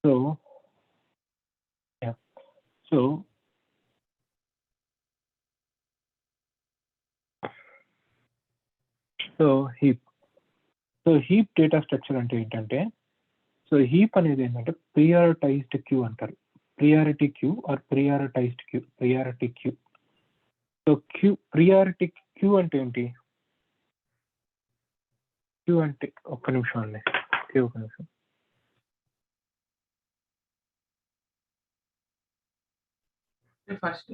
So yeah, so heap. So heap data structure అంటే ఏంటంటే, so heap అనేది ఏంటంటే ప్రియారిటైజ్డ్ క్యూ అంటారు. Priority queue or prioritized queue, priority queue. So priority queue అంటే ఏంటి? Queue అంటే ఒక్క నిమిషం అండి, క్యూ ఒక్క నిమిషం. First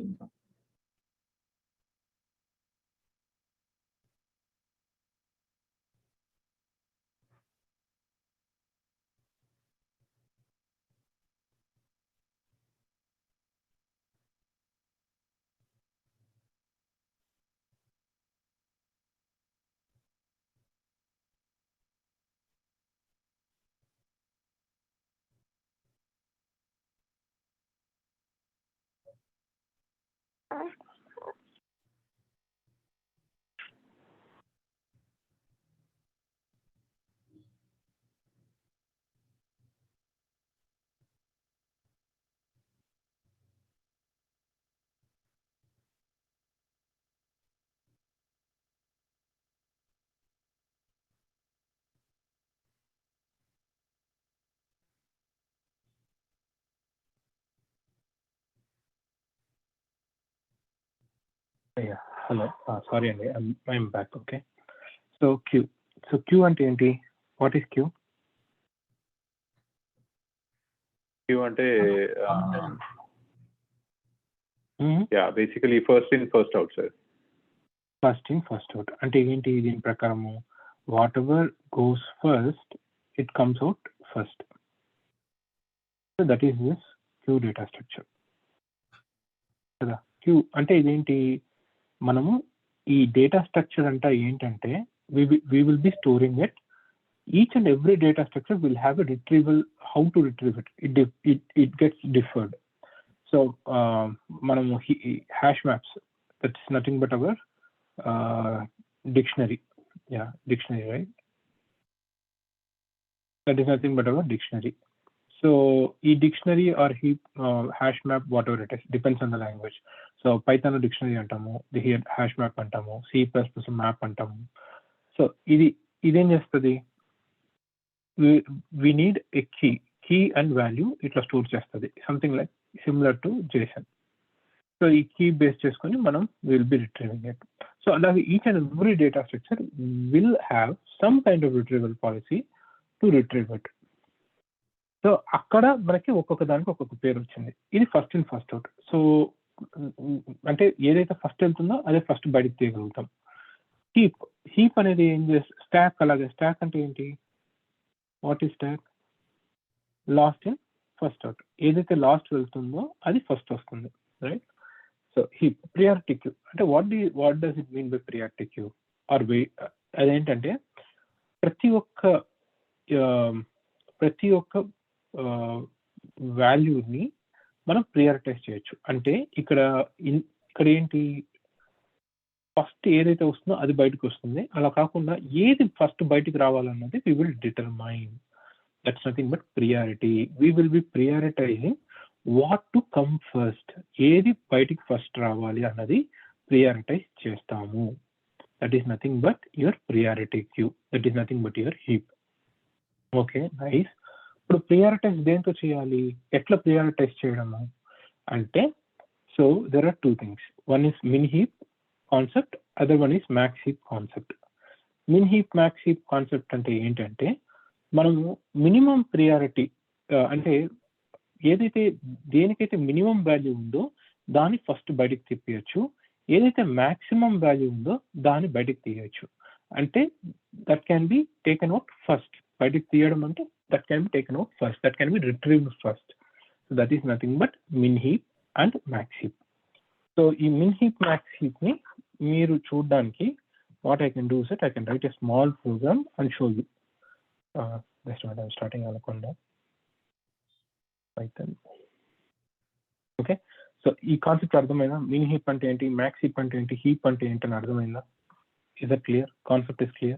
Yeah, hello. Sorry అండి, I'm back. Okay. So Q అంటే ఏంటి? What is Q? Q అంటే yeah, basically first in first out, sir. First in first out అంటే ఏంటి? దీని ప్రకారము whatever goes first it comes out first. So that is this queue data structure కదా. Queue అంటే ఇదేంటి? మనము ఈ డేటా స్ట్రక్చర్ అంతా ఏంటంటే we will be storing it. Each and every data structure will have a retrieval, how to retrieve it. It gets differed. So manamu hash maps, that's nothing but our dictionary. Yeah, dictionary, right? That is nothing but our dictionary. So e dictionary or heap hash map, whatever it is, depends on the language. So Python dictionary antamu, here hash map antamu, C++ map antamu. So idem chestadi, we need a key and value itla store chestadi, something like similar to JSON. So ఈ key base చేసుకొని మనం will be retrieving it. So అలాగే each and every data structure will have some kind of retrieval policy to retrieve it. So అక్కడ మనకి ఒక్కొక్క దానికి ఒక్కొక్క పేరు వచ్చింది. ఇది first in first out. So అంటే ఏదైతే ఫస్ట్ వెళ్తుందో అదే ఫస్ట్ బయటకు తీయగలుగుతాం. హీప్ అనేది ఏం చేస్తుంది? స్టాక్. అలాగే స్టాక్ అంటే ఏంటి? What is stack? Last in first out. ఏదైతే లాస్ట్ వెళ్తుందో అది ఫస్ట్ వస్తుంది, right? So heap priority queue అంటే what does it mean by priority queue or అదేంటంటే ప్రతి ఒక్క వాల్యూని మనం ప్రియారిటైజ్ చేయొచ్చు. అంటే ఇక్కడ ఏంటి, ఫస్ట్ ఏదైతే వస్తుందో అది బయటకు వస్తుంది. అలా కాకుండా ఏది ఫస్ట్ బయటకు రావాలన్నది we will determine. That's nothing but priority. We will be prioritizing what to come first. ఏది బయటికి ఫస్ట్ రావాలి అన్నది ప్రియారిటైజ్ చేస్తాము. That is nothing but your priority queue. That is nothing but your heap. Okay, nice. ఇప్పుడు prioritize దేంతో చేయాలి? ఎట్లా prioritize చేయడము అంటే, so there are two things. One is min heap concept, other one is max heap concept. Min heap, max heap concept అంటే ఏంటంటే, మనము minimum priority అంటే ఏదైతే దేనికైతే మినిమం వాల్యూ ఉందో దాన్ని ఫస్ట్ బయటకు తిప్పేయచ్చు, ఏదైతే మ్యాక్సిమం వాల్యూ ఉందో దాన్ని బయటకు తీయచ్చు. అంటే that can be taken out first. బయటకు తీయడం అంటే that can be taken out first, that can be retrieved first. So that is nothing but min heap and max heap. So ఈ మిన్ హీప్, మ్యాక్స్ హీప్ ని మీరు చూడడానికి what I can do is that I can write a small program and show you. That's what I'm starting Anaconda Python. Okay, so ఈ concept అర్థమైందా? మిన్ heap అంటే ఏంటి, max heap అంటే ఏంటి, heap అంటే ఏంటి అని అర్థమైందా? Is that clear? Concept is clear?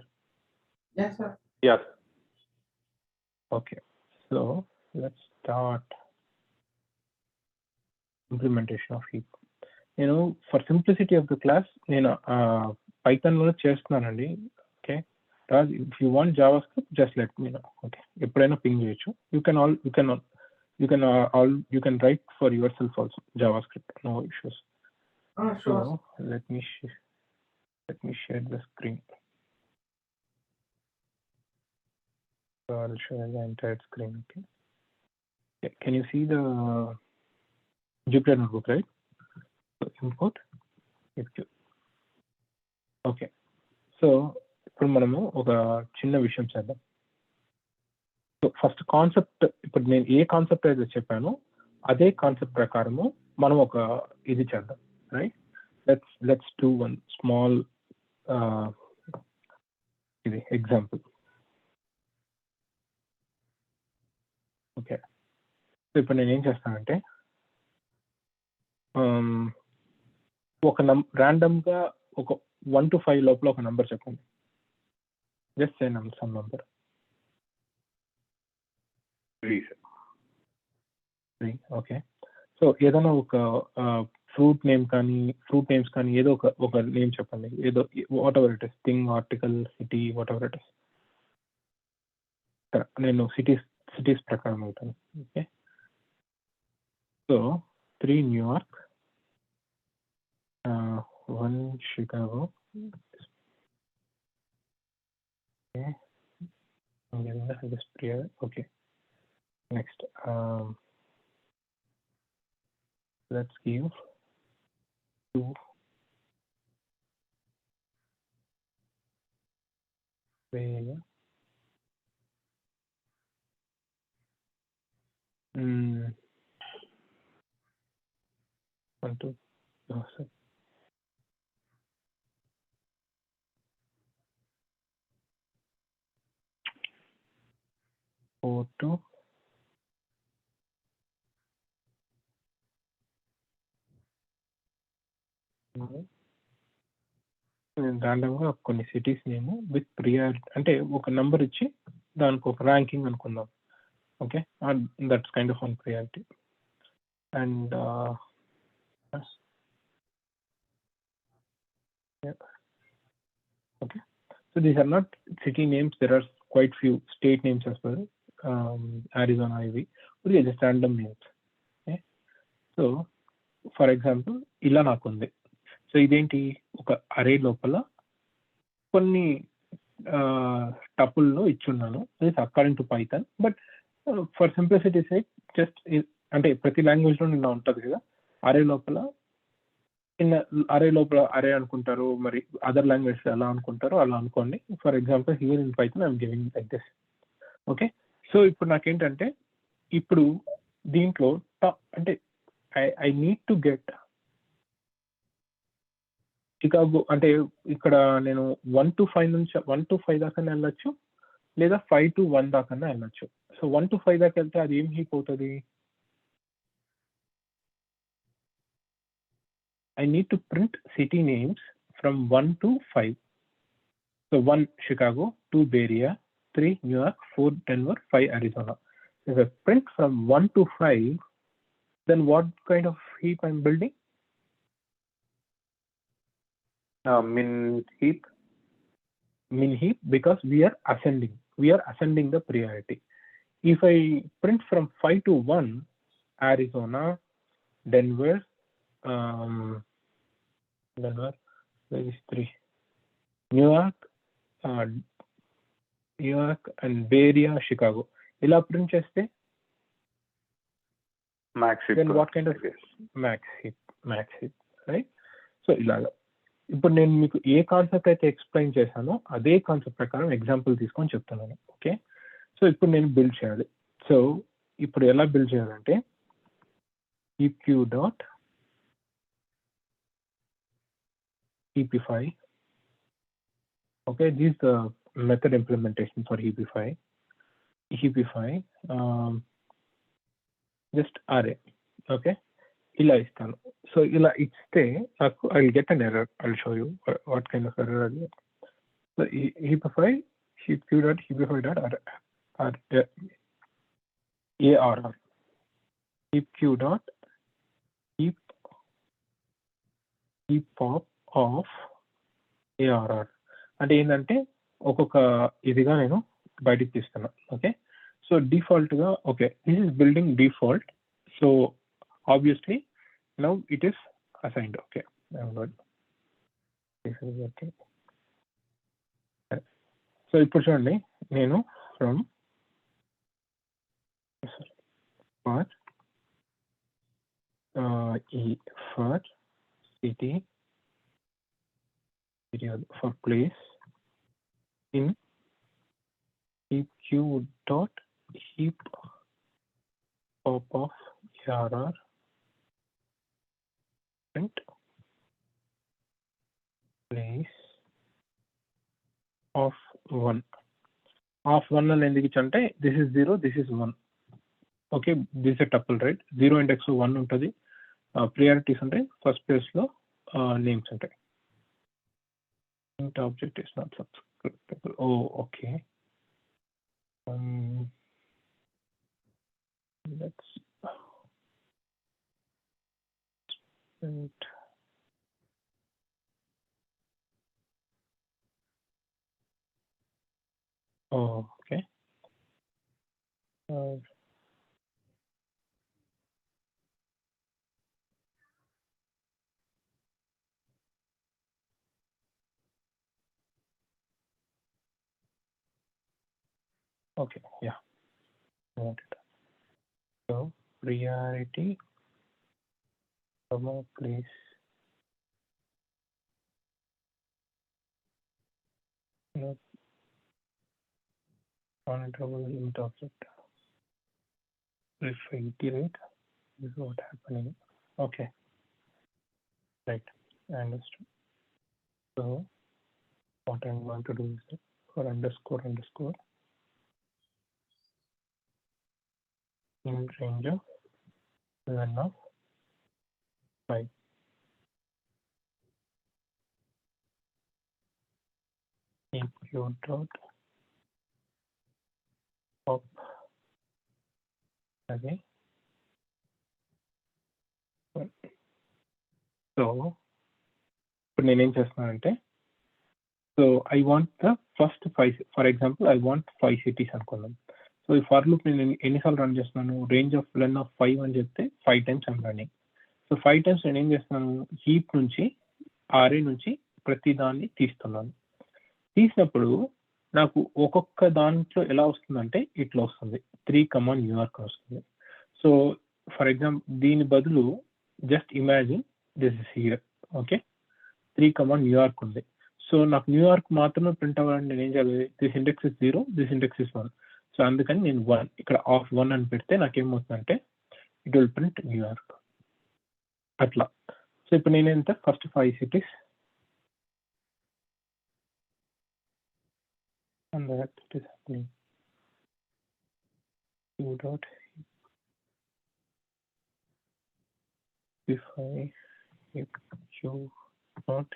Yes, sir. Yes. Okay, so let's start implementation of heap. For simplicity of the class, Python lo chestunnanandi. Okay, Raj, if you want JavaScript, just let me know. Okay, eppudaina ping cheyochu. You can write for yourself also JavaScript, no issues. Sure. So let me share the screen. So I'll show the entire screen. Okay. Can you see the Jupyter notebook, right? So import. Okay. So ఇప్పుడు మనము ఒక చిన్న విషయం చేద్దాం. So first concept, ఇప్పుడు నేను ఏ concept అయితే చెప్పానో అదే కాన్సెప్ట్ ప్రకారము మనం ఒక ఇది చేద్దాం, right? Let's do one small ఇది ఎగ్జాంపుల్. ఓకే, సో ఇప్పుడు నేను ఏం చేస్తానంటే ఒక ర్యాండమ్గా ఒక 1 to 5 లోపల ఒక నంబర్ చెప్పండి. Just say some number. 3. Okay, so ఏదైనా ఒక ఫ్రూట్ నేమ్స్ కానీ ఏదో ఒక నేమ్ చెప్పండి. ఏదో what ever it is, thing, article, city, what ever it is. నేను సిటీస్ ప్రకారం అవుతాను. Okay, so 3 New York, 1 Chicago. Okay, okay. Next, let's give 2 Bay. 1, 2. No, sir. Photo. ర్యాండమ్గా కొన్ని సిటీస్ నేమ్ విత్ ప్రియారిటీ, అంటే ఒక నంబర్ ఇచ్చి దానికి ఒక ర్యాంకింగ్ అనుకుందాం. Okay, that's kind of on priority. And okay, so these are not city names, there are quite few state names as well. Arizona, Ivy, okay, just random names. Okay, so for example ila nakundi. So identi oka array lopala konni tuple lo ichunnanu. This is according to Python, but for simplicity sake just ante prati language lo nilla untadi kada, array lopala అరే లోపల అరే అనుకుంటారు, మరి other language ఎలా అనుకుంటారో అలా అనుకోండి. For example here in Python I'm giving like this. Okay, so ఇప్పుడు నాకేంటంటే ఇప్పుడు దీంట్లో అంటే I need to get Chicago, అంటే ఇక్కడ నేను 1 to 5 నుంచి 1 to 5 దాకా వెళ్ళొచ్చు, లేదా 5 to 1 దాకా వెళ్ళొచ్చు. సో 1 to 5 దాకా వెళ్తే అది ఏం హీప్ అవుతుంది? I need to print city names from 1 to 5. So 1 Chicago, 2 Bay Area, 3 New York, 4 Denver, 5 Arizona. If I print from 1 to 5, then what kind of heap I'm building? Min heap. Min heap, because we are ascending the priority. If I print from 5 to 1, Arizona, Denver, where is 3? New York and Bay Area, Chicago. Ila print cheste Max heap. Then what kind of max heap, right? So ilaga ఇప్పుడు నేను మీకు ఏ concept అయితే explain చేశానో అదే concept ప్రకారం example తీసుకొని చెప్తున్నాను. Okay, so ఇప్పుడు నేను బిల్డ్ చేయాలి. సో ఇప్పుడు ఎలా బిల్డ్ చేయాలంటే heapify. Okay, this is the method implementation for heapify. Just array. Okay, ila istanu. So ila ichte naku I'll get an error. I'll show you what kind of error I'll get. So heapify heapq.heapify.arr. heap q dot heap pop of ARR అంటే ఏంటంటే ఒక్కొక్క ఇదిగా నేను బయటికి తీస్తున్నా. Okay, so default గా okay this is building default, so obviously now it is assigned. Okay, so ఇప్పుడు చూడండి, నేను from for city period for place in heap q dot heap pop of ARR print place of 1 అని ఎందుకు ఇచ్చంటే this is 0, this is 1. Okay, this is tuple right, 0 index 1 ఉంటుంది, priorities ఉంటాయి, first place లో names ఉంటాయి. int object is not subscribable. Oh, okay. Let's print. Oh, okay. Okay, yeah, I want it. So priority, place. Not monitorable int object. If I iterate, this is what happening. Okay, right, I understood. So what I'm going to do is that for underscore in range of len of 5. Heap q dot pop again. So ఇప్పుడు నేనేం చేస్తున్నానంటే, so I want the first 5, for example I want 5 cities అనుకుందాం. So ఈ for loop నేను ఎన్నిసార్లు run చేస్తున్నాను, range of లెన్ of 5 అని చెప్తే 5 times I'm running. So 5 times నేను ఏం చేస్తున్నాను, హీప్ నుంచి ఆర్ఏ నుంచి ప్రతి దాన్ని తీస్తున్నాను. తీసినప్పుడు నాకు ఒక్కొక్క దాంట్లో ఎలా వస్తుందంటే ఇట్లా వస్తుంది, 3, న్యూయార్క్ వస్తుంది. సో ఫర్ ఎగ్జాంపుల్ దీని బదులు just imagine this is here. Okay, 3, New York ఉంది. సో నాకు న్యూయార్క్ మాత్రమే ప్రింట్ అవ్వాలంటే నేను ఏం చేయాలి, this index is 0, this index is 1. So అందుకని నేను 1 ఇక్కడ ఆఫ్ 1 అని పెడితే నాకేమవుతుందంటే ఇట్ విల్ ప్రింట్ న్యూయార్క్ అట్లా. సో ఇప్పుడు నేనేంత first 5 cities and that is happening. Q dot if I if Q dot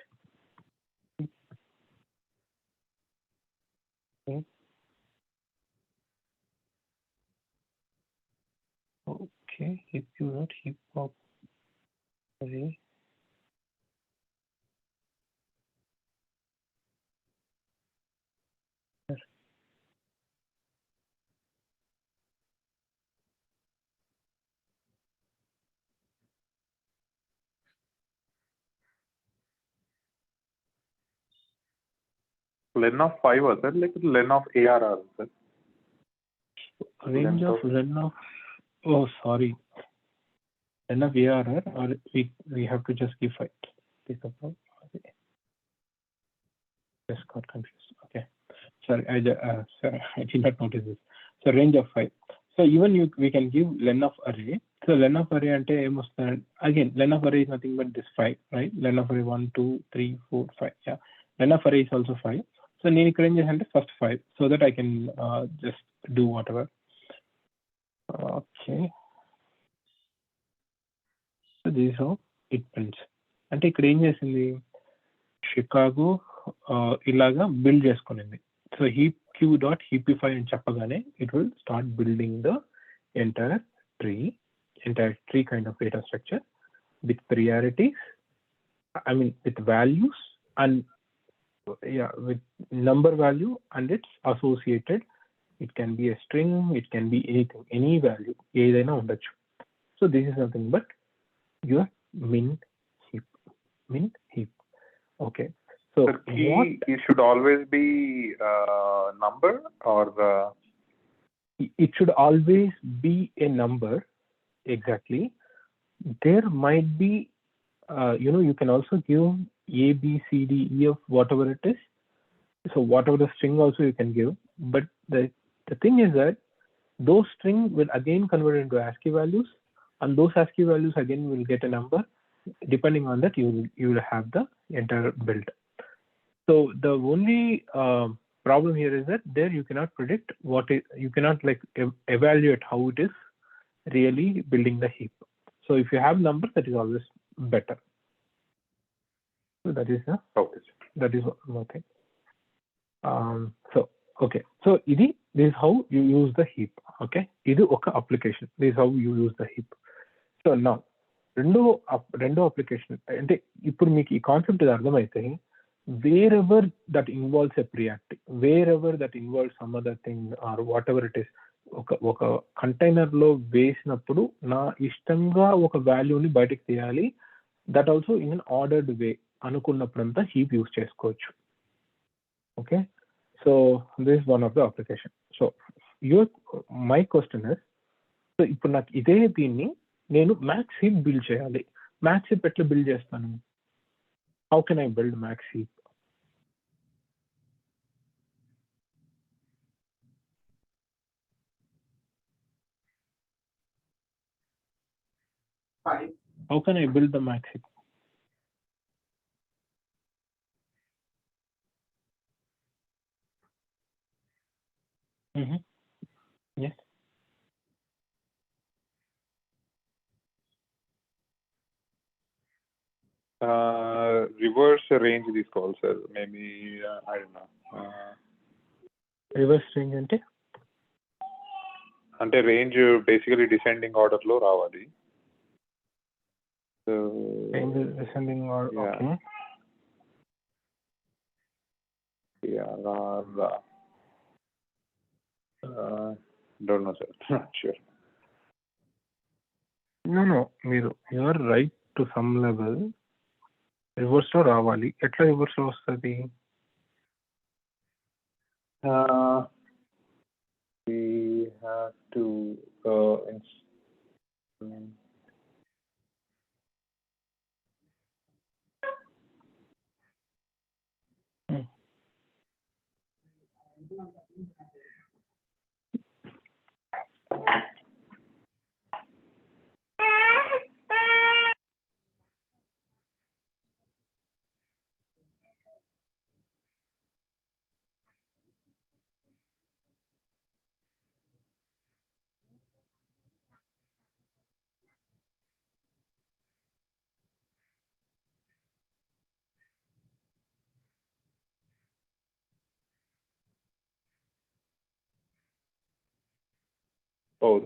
okay, if Q dot heap pop array len of 5 or sir, like len of ARR sir. Range of len of, oh sorry, len of ARR, or we have to just give 5. Just got confused. Okay, sorry, I did not notice this. So range of 5. So even we can give len of array. So len of array ante again len of array is nothing but this 5, right? Len of array 1, 2, 3, 4, 5. Yeah, len of array is also 5. So నేను ఇక్కడ ఏం చేశానంటే first 5 so that I can just do whatever. Okay, so this is how it prints. అంటే ఇక్కడ ఏం చేసింది, Chicago ఇలాగా build చేసుకునింది. So heap queue dot heapify అని చెప్పగానే it will start building the entire tree entire tree kind of data structure with priorities, I mean with values and with number value and its associated. It can be a string, it can be anything, any value, ఏదైనా ఉండొచ్చు. So this is nothing but your min heap. Okay. So the key should always be number, or it should always be a number. Exactly. There might be you can also give A, B, C, D, E, F, whatever it is. So whatever the string also you can give, but the thing is that those string will again convert into ASCII values, and those ASCII values again will get a number. Depending on that, you will have the entire build. So the only problem here is that there you cannot predict you cannot like evaluate how it is really building the heap. So if you have numbers, that is always better. So that is one thing. So okay, so this is how you use the heap. Okay, ఇది ఒక application. This is how you use the heap. So now రెండో application అంటే ఇప్పుడు మీకు ఈ concept అర్థమైతే wherever that involves a priority, wherever that involves some other thing or whatever it is, ఒక container లో వేసినప్పుడు నా ఇష్టంగా ఒక వాల్యూని బయటకు తీయాలి, that also in unordered way అనుకున్నప్పుడంతా హీప్ యూజ్ చేసుకోవచ్చు. Okay, so this is one of the application. So my question is, so ఇప్పుడు నాకు ఇదే దీన్ని నేను మ్యాక్స్ హీప్ బిల్డ్ చేయాలి. మ్యాక్స్ హీప్ ఎట్లా బిల్డ్ చేస్తాను? How can I build max heap? How can I build the max heap? Yes. Reverse range this call, sir. Maybe I don't know. Reverse range అంటే range basically descending order లో రావాలి. So range descending order. Yeah. Okay. Yeah, don't know, sir. Not sure. No. You are right to some level. Reverse లో రావాలి. ఎట్లా reverse లో వస్తుంది? We have to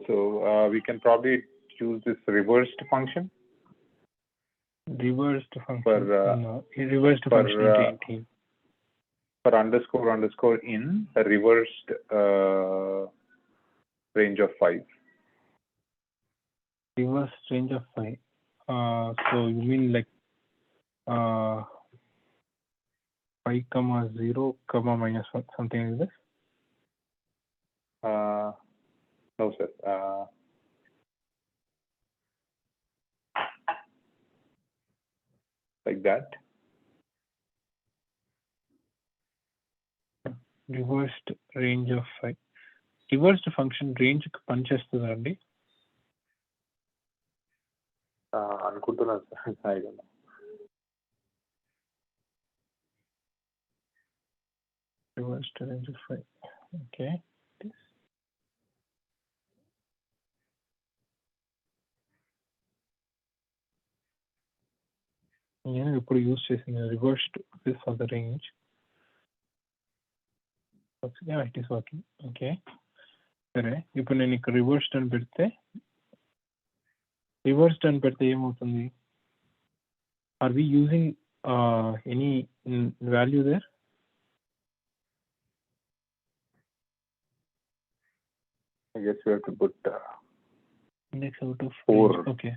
so we can probably choose this reversed function. Reversed function. Reversed function for underscore in a reversed range of 5. Reversed range of 5. So you mean like 5, 0, -1, something like this? No, sir. Like that. Reversed range of 5. Reversed function range పనిచేస్తుందా అండి? అనుకుంటున్నాను sir. I don't know. Reversed range of 5. Okay. నేను ఇప్పుడు use చేసిన reversed this for the range. It is working. Okay, సరే. ఇప్పుడు నేను ఇక్కడ రివర్స్డ్ అని పెడితే రివర్స్డ్ అని పెడితే ఏమవుతుంది? Are we using any value there? I guess we have to put index out of 4. range. Okay.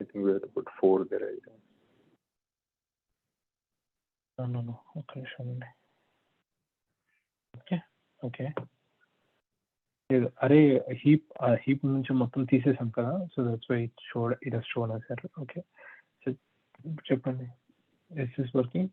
I think we have to put 4 there. I guess. No. Okay, sure. Okay. Array heap నుంచి మొత్తం తీసేసాం కదా, so that's why it has shown as error. Okay, so చెప్పండి, is this working?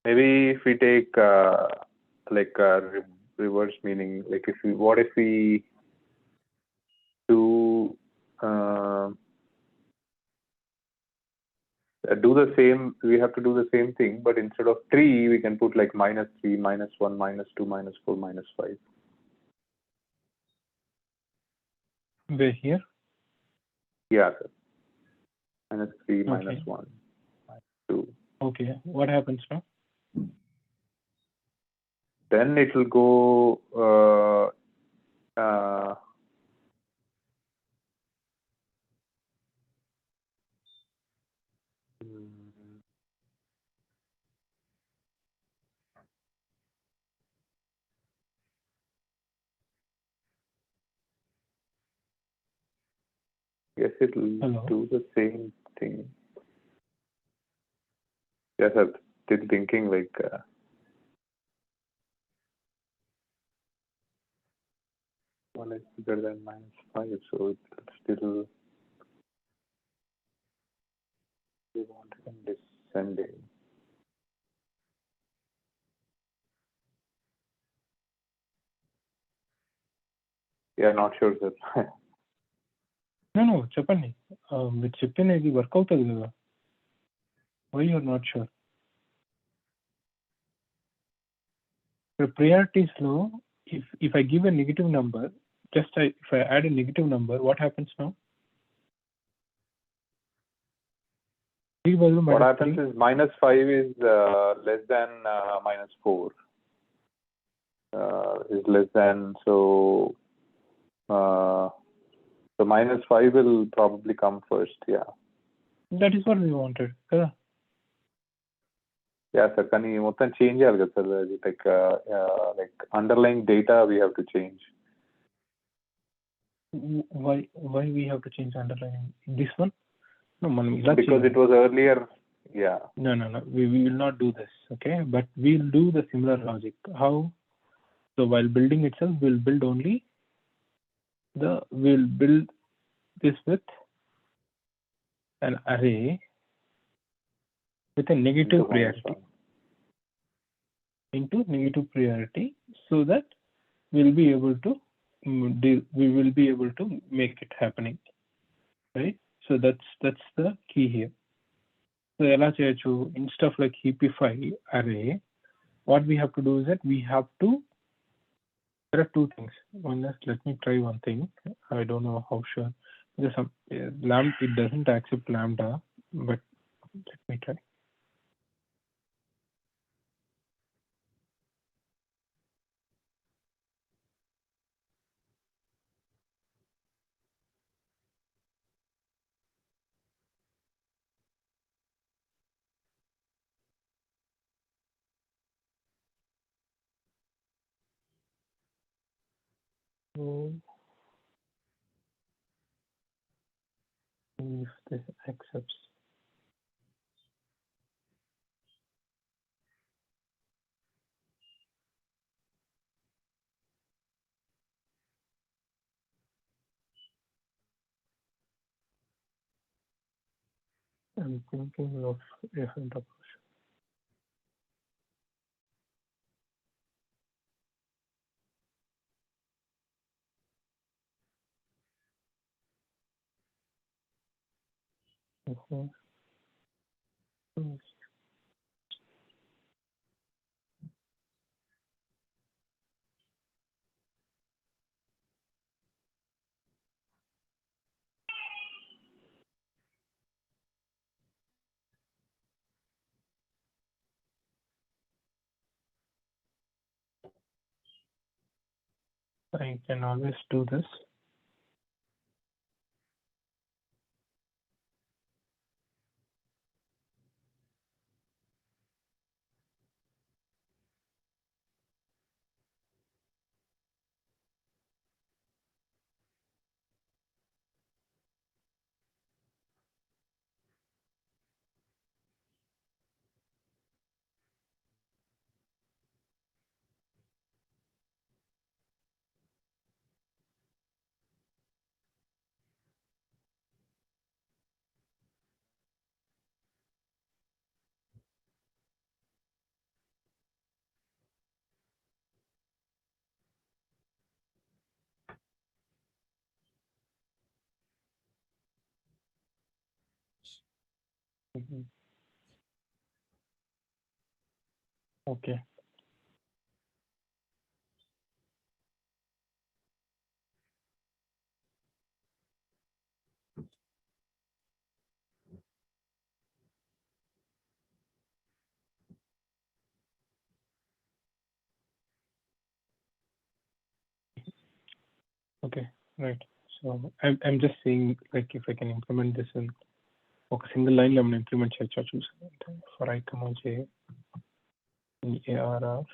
Maybe if we take like reverse meaning, like what if we do the same, we have to do the same thing, but instead of 3 we can put like -3, -1, -2, -4, -5. Where here? Yeah, sir. -3, Okay. -1, -2. Okay, what happens now? Then it will go yes, it will Hello? do the same thing. Yes, sir. Still thinking like one is bigger than -5, so it's still we want it in descending. Yeah, not sure, sir. No, చెప్పండి, మీరు చెప్పినది work అవుతుంది కదా. Why you're not sure? Priorities లో if I give a negative number, if I add a negative number, what happens now? What happens is -5 is less than -4. Is less than, so -5 will probably come first. Yeah. That is what we wanted కదా. Yeah, sir. Can you మొత్తం change చేయాలి కదా sir? Like underlying data we have to change. Why we have to change underlying this one? No, because it was earlier. Yeah. No. We will not do this. Okay, but we'll do the similar logic. How? So while building itself, we'll build this with an array with a negative priority into negative priority, so that we will be able to make it happening, right? So that's the key here. So ఎలా చేయొచ్చు, instead of like heapify array, what we have to do is that we have to, there are two things. One is, let me try one thing. I don't know how sure. There's some lambda, it doesn't accept lambda, but let me try. So if this accepts, I'm thinking of different approach. Okay. I can always do this. Mhm. Okay. Okay, right. So I'm just saying, like, if I can implement this in a single line, I'm going to implement choose for I comma j in arr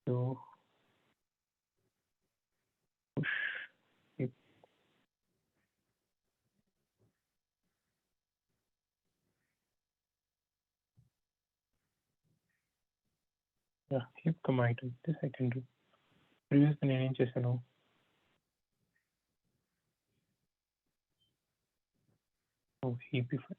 to push heap. Yeah, heap comma item. This I can do. Previously నేను చేశాను. Oh, heapify.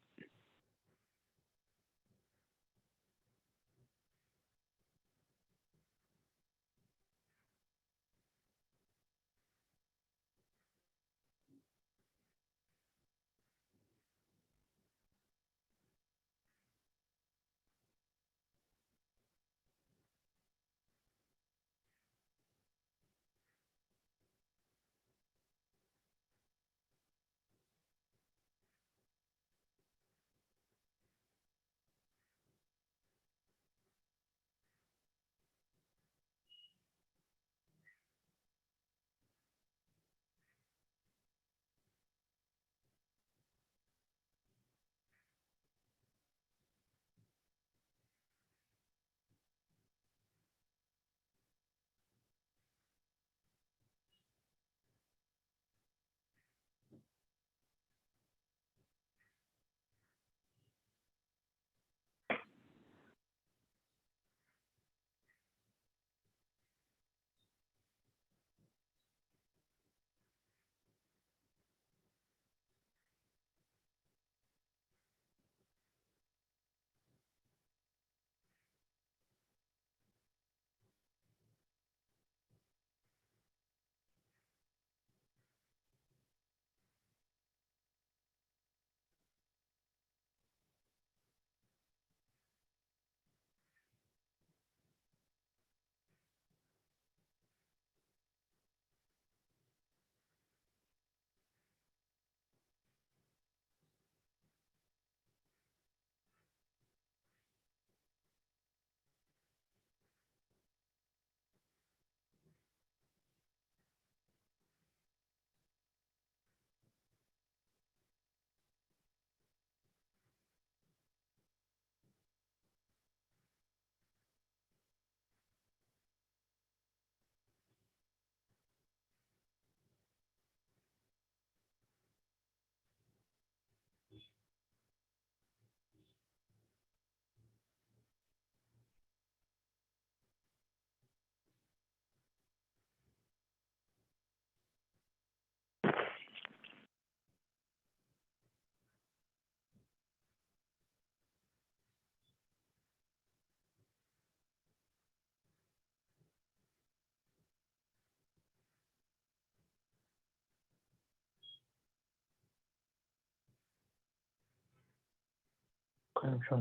ఒక్క నిమిషం.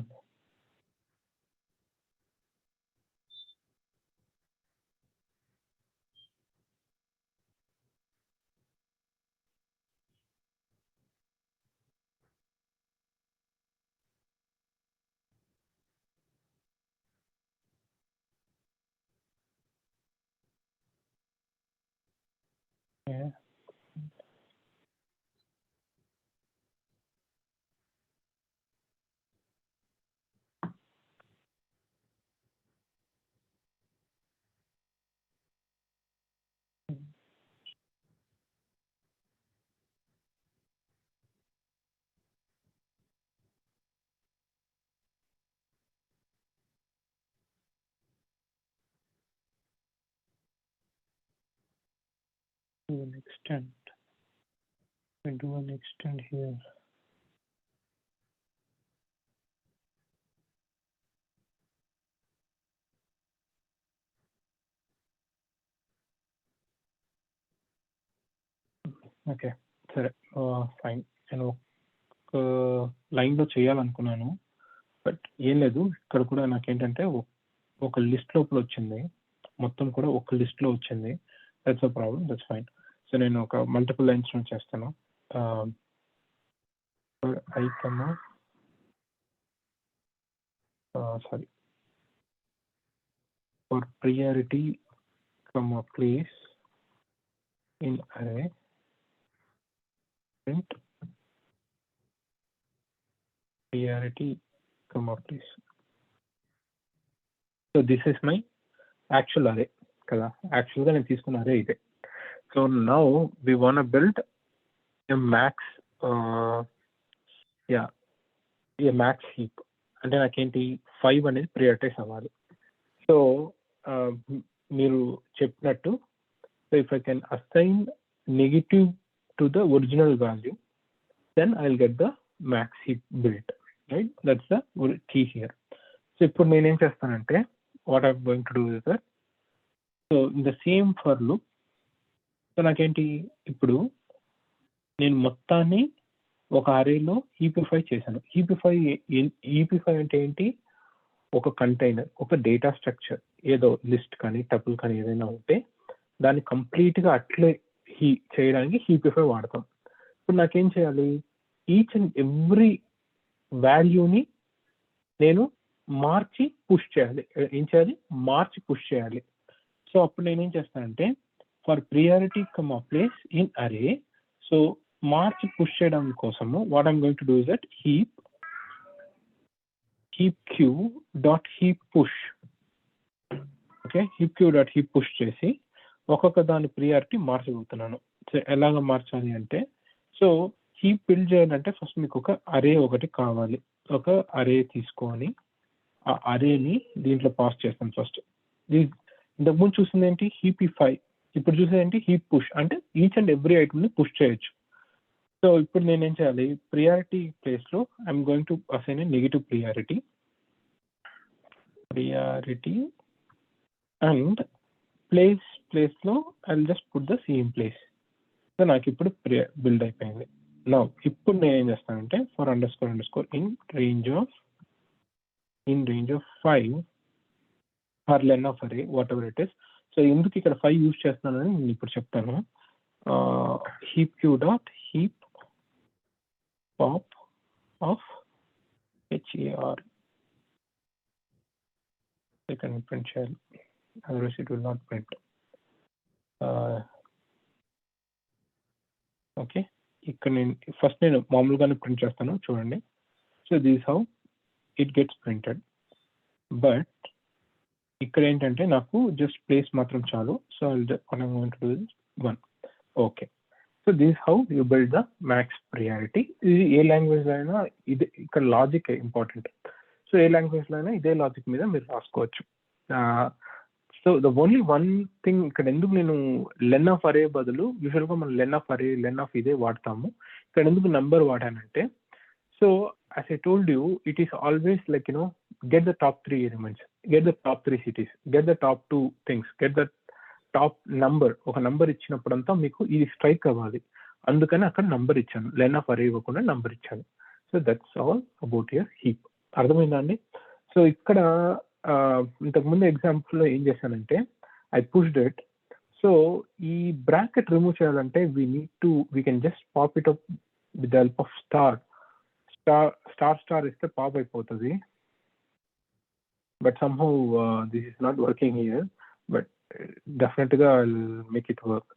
Yeah. Do an extend. I do an extend here. Okay, సరే, fine. నేను ఒక లైన్లో చేయాలనుకున్నాను, but ఏం లేదు. ఇక్కడ కూడా నాకేంటంటే ఒక లిస్ట్ లోపల వచ్చింది, మొత్తం కూడా ఒక లిస్ట్లో వచ్చింది. That's a problem, that's fine. So నేను ఒక మల్టిపుల్ లైన్స్ చేస్తాను. ఐకమా sorry, for priority comma place in array print priority comma place. So this is my actual array kada, actual ga nenu తీసుకున్న array ide. So now we want to build a max a max heap. అంటే నాకేంటి 5 అనేది prioritise అవ్వాలి. So మీరు చెప్పినట్టు, so if I can assign negative to the original value, then I'll get the max heap built, right? That's the key here. So ఇప్పుడు నేనేం చేస్తానంటే, what I'm going to do is that, so in the same for loop, so నాకేంటి ఇప్పుడు నేను మొత్తాన్ని ఒక అరేలో హీపిఫై చేశాను. హీపిఫై అంటే ఏంటి? ఒక కంటైనర్, ఒక డేటా స్ట్రక్చర్, ఏదో లిస్ట్ కానీ టపుల్ కానీ ఏదైనా ఉంటే దాన్ని కంప్లీట్గా అట్లే చేయడానికి హీపిఫై వాడతాం. ఇప్పుడు నాకేం చేయాలి? ఈచ్ అండ్ ఎవ్రీ వాల్యూని నేను మార్చి పుష్ చేయాలి. ఏం చేయాలి? మార్చి పుష్ చేయాలి. సో అప్పుడు నేనేం చేస్తానంటే, for priority comma place in array, so మార్చి పుష్ చేయడం కోసము what I'm going to do is that heap queue dot heap push. Okay, heap queue dot heap push చేసి ఒక్కొక్క దాని ప్రియారిటీ మార్చగలుగుతున్నాను. సో ఎలాగ మార్చాలి అంటే, సో హీప్ బిల్డ్ చేయాలంటే ఫస్ట్ మీకు ఒక అరే ఒకటి కావాలి. ఒక అరే తీసుకొని ఆ అరేని దీంట్లో పాస్ చేస్తాను. ఫస్ట్ ఇంతకుముందు చూసింది ఏంటి? హీపిఫై. ఇప్పుడు చూసేది ఏంటి? Heap push. అంటే ఈచ్ అండ్ ఎవ్రీ ఐటమ్ని పుష్ చేయొచ్చు. సో ఇప్పుడు నేనేం చేయాలి? ప్రియారిటీ ప్లేస్లో I'm going to assign a negative priority and ప్లేస్లో I will just put the same place. So నాకు ఇప్పుడు బిల్డ్ అయిపోయింది. నౌ ఇప్పుడు నేనేం చేస్తానంటే, for underscore in range of 5 for len of array whatever it is. So ఎందుకు ఇక్కడ 5 use చేస్తున్నానని నేను ఇప్పుడు చెప్తాను. Heap queue dot heap pop of HAR. Second print చేయాలి, otherwise it will not print. Okay, ఇక్కడ నేను మామూలుగానే ప్రింట్ చేస్తాను, చూడండి. So this how it gets printed. But ఇక్కడ ఏంటంటే నాకు జస్ట్ ప్లేస్ మాత్రం చాలు. So 1. Okay, so this how you build the max priority. ఇది ఏ లాంగ్వేజ్లో అయినా ఇది, ఇక్కడ లాజిక్ ఇంపార్టెంట్. సో ఏ లాంగ్వేజ్లో అయినా ఇదే లాజిక్ మీద మీరు రాసుకోవచ్చు. So the only one thing ఇక్కడ, ఎందుకు నేను లెన్ ఆఫ్ అరే బదులు యూజువల్గా మనం లెన్ ఆఫ్ అరే, లెన్ ఆఫ్ ఇదే వాడతాము. ఇక్కడ ఎందుకు నెంబర్ వాడానంటే, so as I told you, it is always like, get the top 3 elements, get the top 3 cities, get the top 2 things, get the top number. ఒక నంబర్ ఇచ్చినప్పుడంతా మీకు ఇది స్ట్రైక్ అవ్వాలి, అందుకని అక్కడ నంబర్ ఇచ్చాను. లెన్ ఆఫ్ అరే ఇవ్వకుండా నంబర్ ఇచ్చాను. So that's all about your heap. అర్థమైందా అండి? సో ఇక్కడ ఇంతకుముందు ఎగ్జాంపుల్లో ఏం చేశానంటే ఐ పుష్డ్ ఇట్. సో ఈ బ్రాకెట్ రిమూవ్ చేయాలంటే we can just pop it up with the help of star ఇస్తే పాప్ అయిపోతుంది. But somehow this is not working here, but డెఫినెట్గా I will make it work.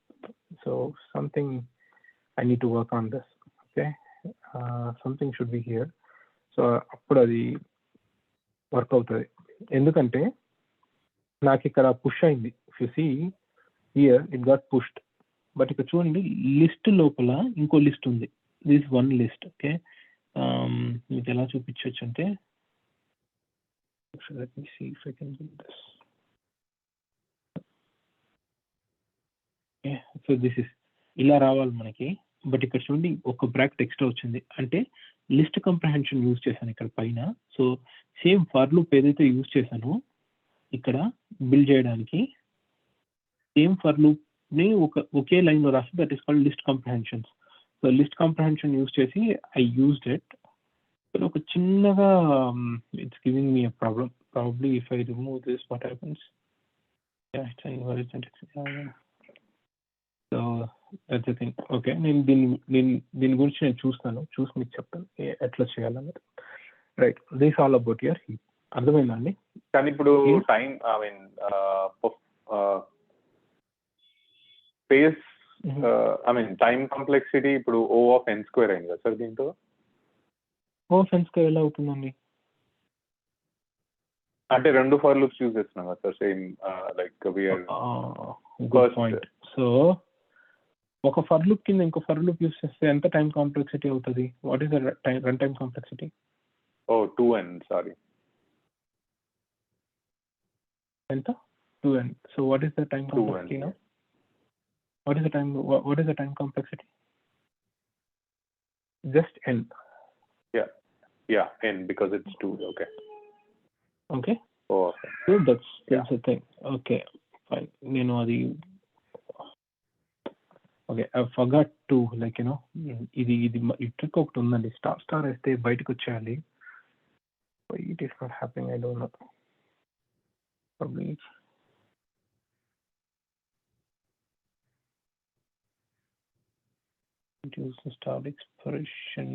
So something I need to work on this. Okay, something should be here. So అప్పుడు అది work అవుతుంది. ఎందుకంటే నాకు ఇక్కడ push అయింది. If you see here it got pushed. But ఇక్కడ చూడండి లిస్ట్ లోపల ఇంకో లిస్ట్ ఉంది. This one list. ఓకే, మీకు ఎలా చూపించవచ్చు అంటే let me see if I can do this. Okay, so this is ఇలా రావాలి మనకి. బట్ ఇక్కడ చూడండి ఒక బ్రాకెట్ ఎక్స్ట్రా వచ్చింది అంటే లిస్ట్ కంప్రహెన్షన్ యూజ్ చేశాను ఇక్కడ పైన. సో సేమ్ ఫర్ లూప్ ఏదైతే యూజ్ చేశానో ఇక్కడ బిల్డ్ చేయడానికి సేమ్ ఫర్ లూప్ ని ఒకే లైన్ లో రాసి that is called list comprehensions. So list comprehension use చేసి ఐ యూజ్డ్ ఇట్. ఒక చిన్నగా it's giving me a problem. Probably if I remove this what happens. So that's the thing. Okay, నేను దీని గురించి నేను చూసి మీకు చెప్తాను ఎట్లా చేయాలన్నది. Right, this all about your heap. అర్థమైందా అండి? కానీ ఇప్పుడు టైం స్పేస్ టైం కాంప్లెక్సిటీ ఇప్పుడు O of n square అయింది కదా సార్ దీంతో? O of n square ఎలా అవుతుందండి? అంటే రెండు ఫర్ లూప్స్ యూజ్ చేస్తున్నాం కదా sir, same like we are good point. So ఒక ఫర్ లూప్ కింద ఇంకో ఫర్ లూప్ యూజ్ చేస్తే ఎంత టైం కాంప్లెక్సిటీ అవుతుంది? What is the run time complexity? 2n. Sorry, ఎంత? 2n. So what is the time complexity now? What is the time complexity? Just n. Yeah, n because it's 2. Okay. Oh, okay. So that's the thing. Okay, fine. నేను అది okay, I forgot to ఇది trick ఒకటి ఉందండి. Star వేస్తే బయటకు వచ్చేయాలి. It is not happening. I don't know. Probably use the star expression.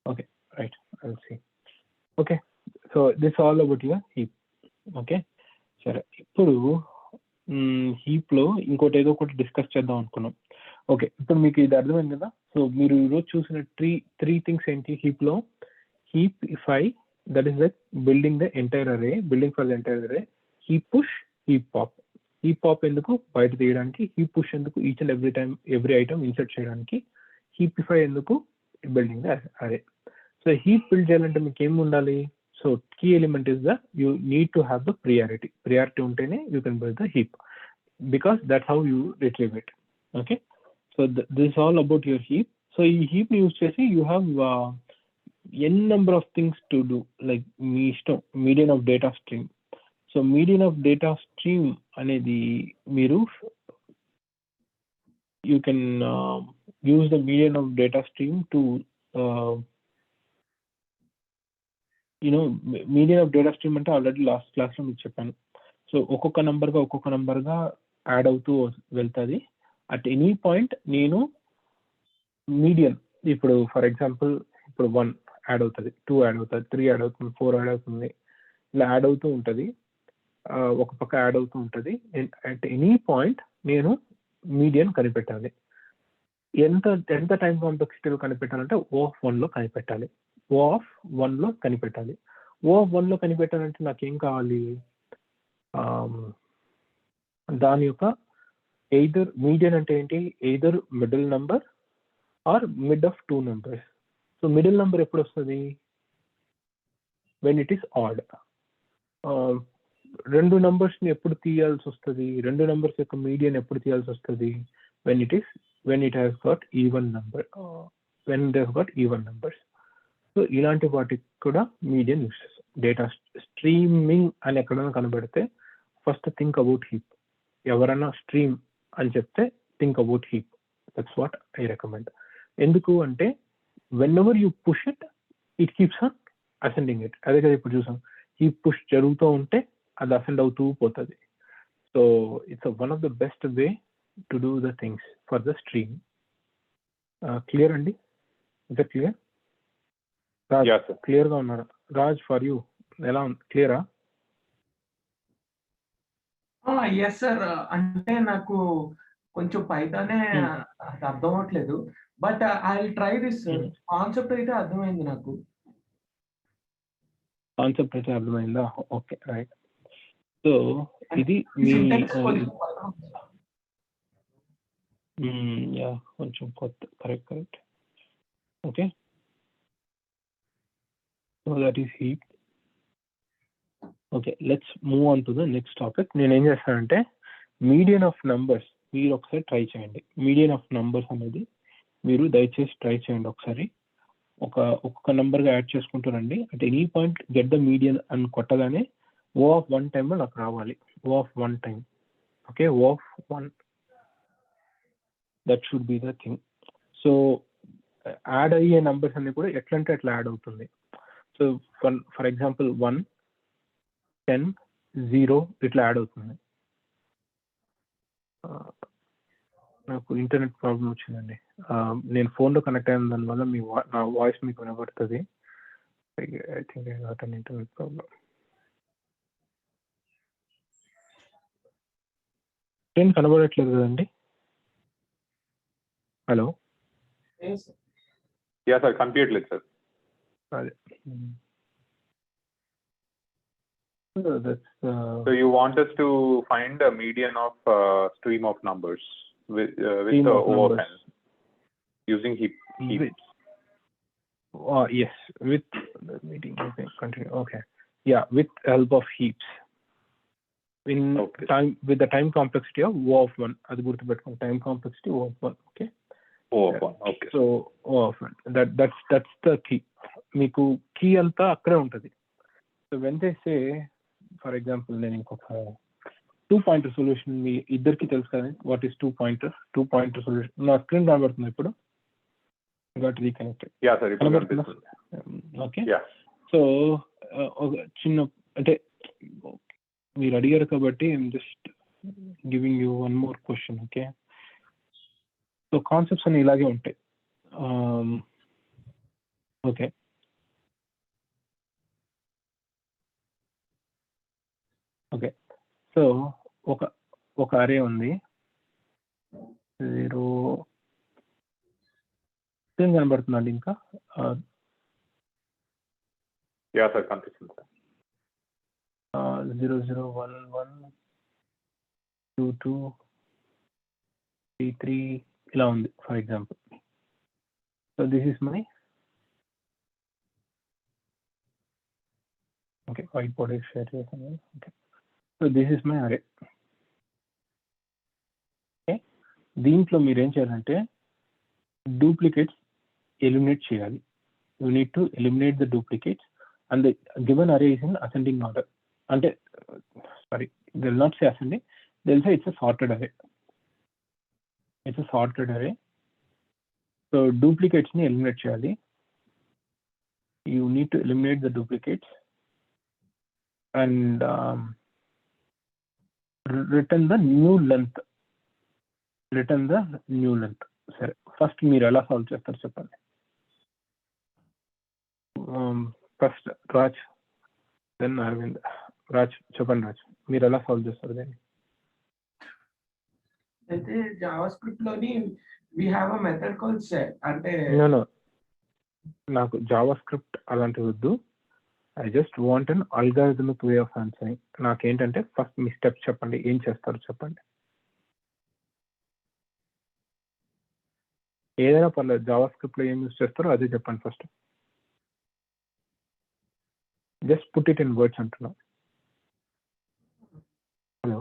Okay, right. I'll see. Okay, so this is all about your heap. Okay, సరే. ఇప్పుడు heap లో ఇంకోటి ఏదో ఒకటి డిస్కస్ చేద్దాం అనుకున్నాం. ఓకే, ఇప్పుడు మీకు ఇది అర్థమైంది కదా. సో మీరు ఈరోజు చూసిన త్రీ థింగ్స్ ఏంటి హీప్ లో? Heapify, that is like building the entire array, building for the entire array. Heap push, heap pop. Heap pop ఎందుకు? బయట తీయడానికి. హీప్ పుష్ ఎందుకు? Each and every item insert చేయడానికి. హీపిఫై ఎందుకు? Building the array. So heap build చేయాలంటే మీకు ఏమి ఉండాలి? So key element is the you need to have the priority. Priority ఉంటేనే you can build the heap, because that's how you retrieve it. Okay, so this all about your heap. So ఈ heap ని use చేసి you have n number of things to do. Like మీ ఇష్టం, median of data stream. So median of data stream అనేది మీరు you can use the median of data stream to median of data stream అంటే already last class లో మీకు చెప్పాను. So ఒక్కొక్క number గా యాడ్ అవుతూ వెళ్తుంది. అట్ ఎనీ పాయింట్ నేను మీడియన్, ఇప్పుడు ఫర్ ఎగ్జాంపుల్ ఇప్పుడు 1 యాడ్ అవుతుంది, 2 యాడ్ అవుతుంది, 3 యాడ్ అవుతుంది, 4 యాడ్ అవుతుంది, ఇలా యాడ్ అవుతూ ఉంటుంది. ఒక పక్క యాడ్ అవుతూ ఉంటుంది. అట్ ఎనీ పాయింట్ నేను మీడియన్ కనిపెట్టాలి. ఎంత టైం కాంప్లెక్సిటీలో కనిపెట్టాలంటే O(1) లో కనిపెట్టాలి. O(1) లో కనిపెట్టాలి. O(1) లో కనిపెట్టాలంటే నాకేం కావాలి? దాని యొక్క ఎయిదర్ మీడియన్ అంటే ఏంటి? Either middle number or mid of 2 numbers. So middle number ఎప్పుడు వస్తుంది? When it is odd. రెండు నంబర్స్ ని ఎప్పుడు తీయాల్సి వస్తుంది? రెండు నంబర్స్ యొక్క మీడియన్ ఎప్పుడు తీయాల్సి వస్తుంది? when it has got even number, when it has got even numbers. So ఇలాంటి వాటికి కూడా మీడియన్ యూస్ చేస్తాం. డేటా స్ట్రీమింగ్ అని ఎక్కడైనా కనబడితే ఫస్ట్ థింక్ అబౌట్ హీప్. ఎవరైనా స్ట్రీమ్ అని చెప్తే think about heap. That's what I recommend. ఎందుకు అంటే whenever you push it, it keeps on ascending it. అదే కదా ఇప్పుడు చూసాం, ఈ పుష్ జరుగుతూ ఉంటే అది అసెండ్ అవుతూ పోతుంది. So it's one of the best way to do the things for the stream. Clear అండి? Is it clear? Raj clear గా ఉన్నారా? రాజ్, ఫర్ యూ ఎలా ఉంది? క్లియరా? Yes sir. అంటే నాకు కొంచెం పైథానే అది అర్థం అవ్వట్లేదు, but I will try this. Concept అయితే అర్థమైంది నాకు. కాన్సెప్ట్ అయితే అర్థమైందా? Okay, right. సో ఇది మీ కొంచెం కొత్త. Correct. Okay, so that is heap. Okay, let's move on to the next topic. నేను ఏం చేస్తానంటే మీడియన్ ఆఫ్ నంబర్స్ మీరు ఒకసారి ట్రై చేయండి. మీడియన్ ఆఫ్ నంబర్స్ అనేది మీరు దయచేసి ట్రై చేయండి ఒకసారి. ఒక్కొక్క నెంబర్గా యాడ్ చేసుకుంటారండి. At any point get the median అని కొట్టగానే ఓ ఆఫ్ 1 టైంలో నాకు రావాలి. O of 1 time. Okay, O of 1, that should be the thing. So add అయ్యే నెంబర్స్ అన్ని కూడా ఎట్లా అంటే అట్లా యాడ్ అవుతుంది. సో ఫర్ ఎగ్జాంపుల్ 1, 10, 0 ఇట్లా యాడ్ అవుతుంది. నాకు ఇంటర్నెట్ ప్రాబ్లం వచ్చిందండి. నేను ఫోన్లో కనెక్ట్ అయిన దానివల్ల నా వాయిస్ మీకు వినబడుతుంది. I think I got an internet problem. Screen కనబడట్లేదు కదండి? హలో? యా సార్, కనిపించట్లేదు సార్. అదే. So you want us to find a median of stream of numbers with the O of n using heaps. Yes, with the meeting. Okay, continue. Okay, yeah, with help of heaps. In time, with the time complexity of O of 1. అది గుర్తుపెట్టుకోండి, time complexity O of 1. Okay, O of 1. Okay, so O of 1, that's the key. మీకు key అంతా అక్కడే ఉంటుంది. So when they say, for example, నేను ఇంకొక 2 pointer solution మీ ఇద్దరికి తెలుసు కదా, వాట్ ఈస్ 2 పాయింటర్ సొల్యూషన్. నా స్క్రీన్ కనబడుతుంది ఇప్పుడు? Got reconnected. యా సార్, ఇప్పుడు కనిపిస్తుంది. ఓకే, సో ఒక చిన్న, అంటే మీరు అడిగారు కాబట్టి I'm just giving you one more question. Okay, so concepts అన్ని ఇలాగే ఉంటాయి. ఓకే, ఓకే, సో ఒక అరే ఉంది. 0 కనబడుతుందండి ఇంకా? యా సార్, కనిపిస్తుంది సార్. 0 0 1 1 2 2 3 3 ఇలా ఉంది for example. So this is my, okay, white board share చేసాను. Okay, so this is my array. Okay, దీంట్లో మీరు ఏం చేయాలంటే డూప్లికేట్స్ ఎలిమినేట్ చేయాలి. You need to eliminate the duplicates and the given array is in ascending order. అంటే sorry, they will not say ascending, they will say it's a sorted array. It's a sorted array. So duplicates ని eliminate చేయాలి. You need to eliminate the duplicates and return the new length. సరే, first మీరు ఎలా solve చేస్తారు చెప్పండి. First Raj, then Aravind. Raj చెప్పండి. రాజ్, మీరు ఎలా సాల్వ్ చేస్తారు దాన్ని? అయితే జావా స్క్రిప్ట్ లోని we have a method called set. అంటే నాకు జావా స్క్రిప్ట్ అలాంటివి వద్దు. I just want an algorithmic way of answering. నాకేంటంటే ఫస్ట్ మీ స్టెప్స్ చెప్పండి, ఏం చేస్తారో చెప్పండి. ఏదైనా పర్లేదు, జావా స్క్రిప్ట్ లో ఏం యూజ్ చేస్తారో అదే చెప్పండి first. Just put it in words అంటున్నా. హలో?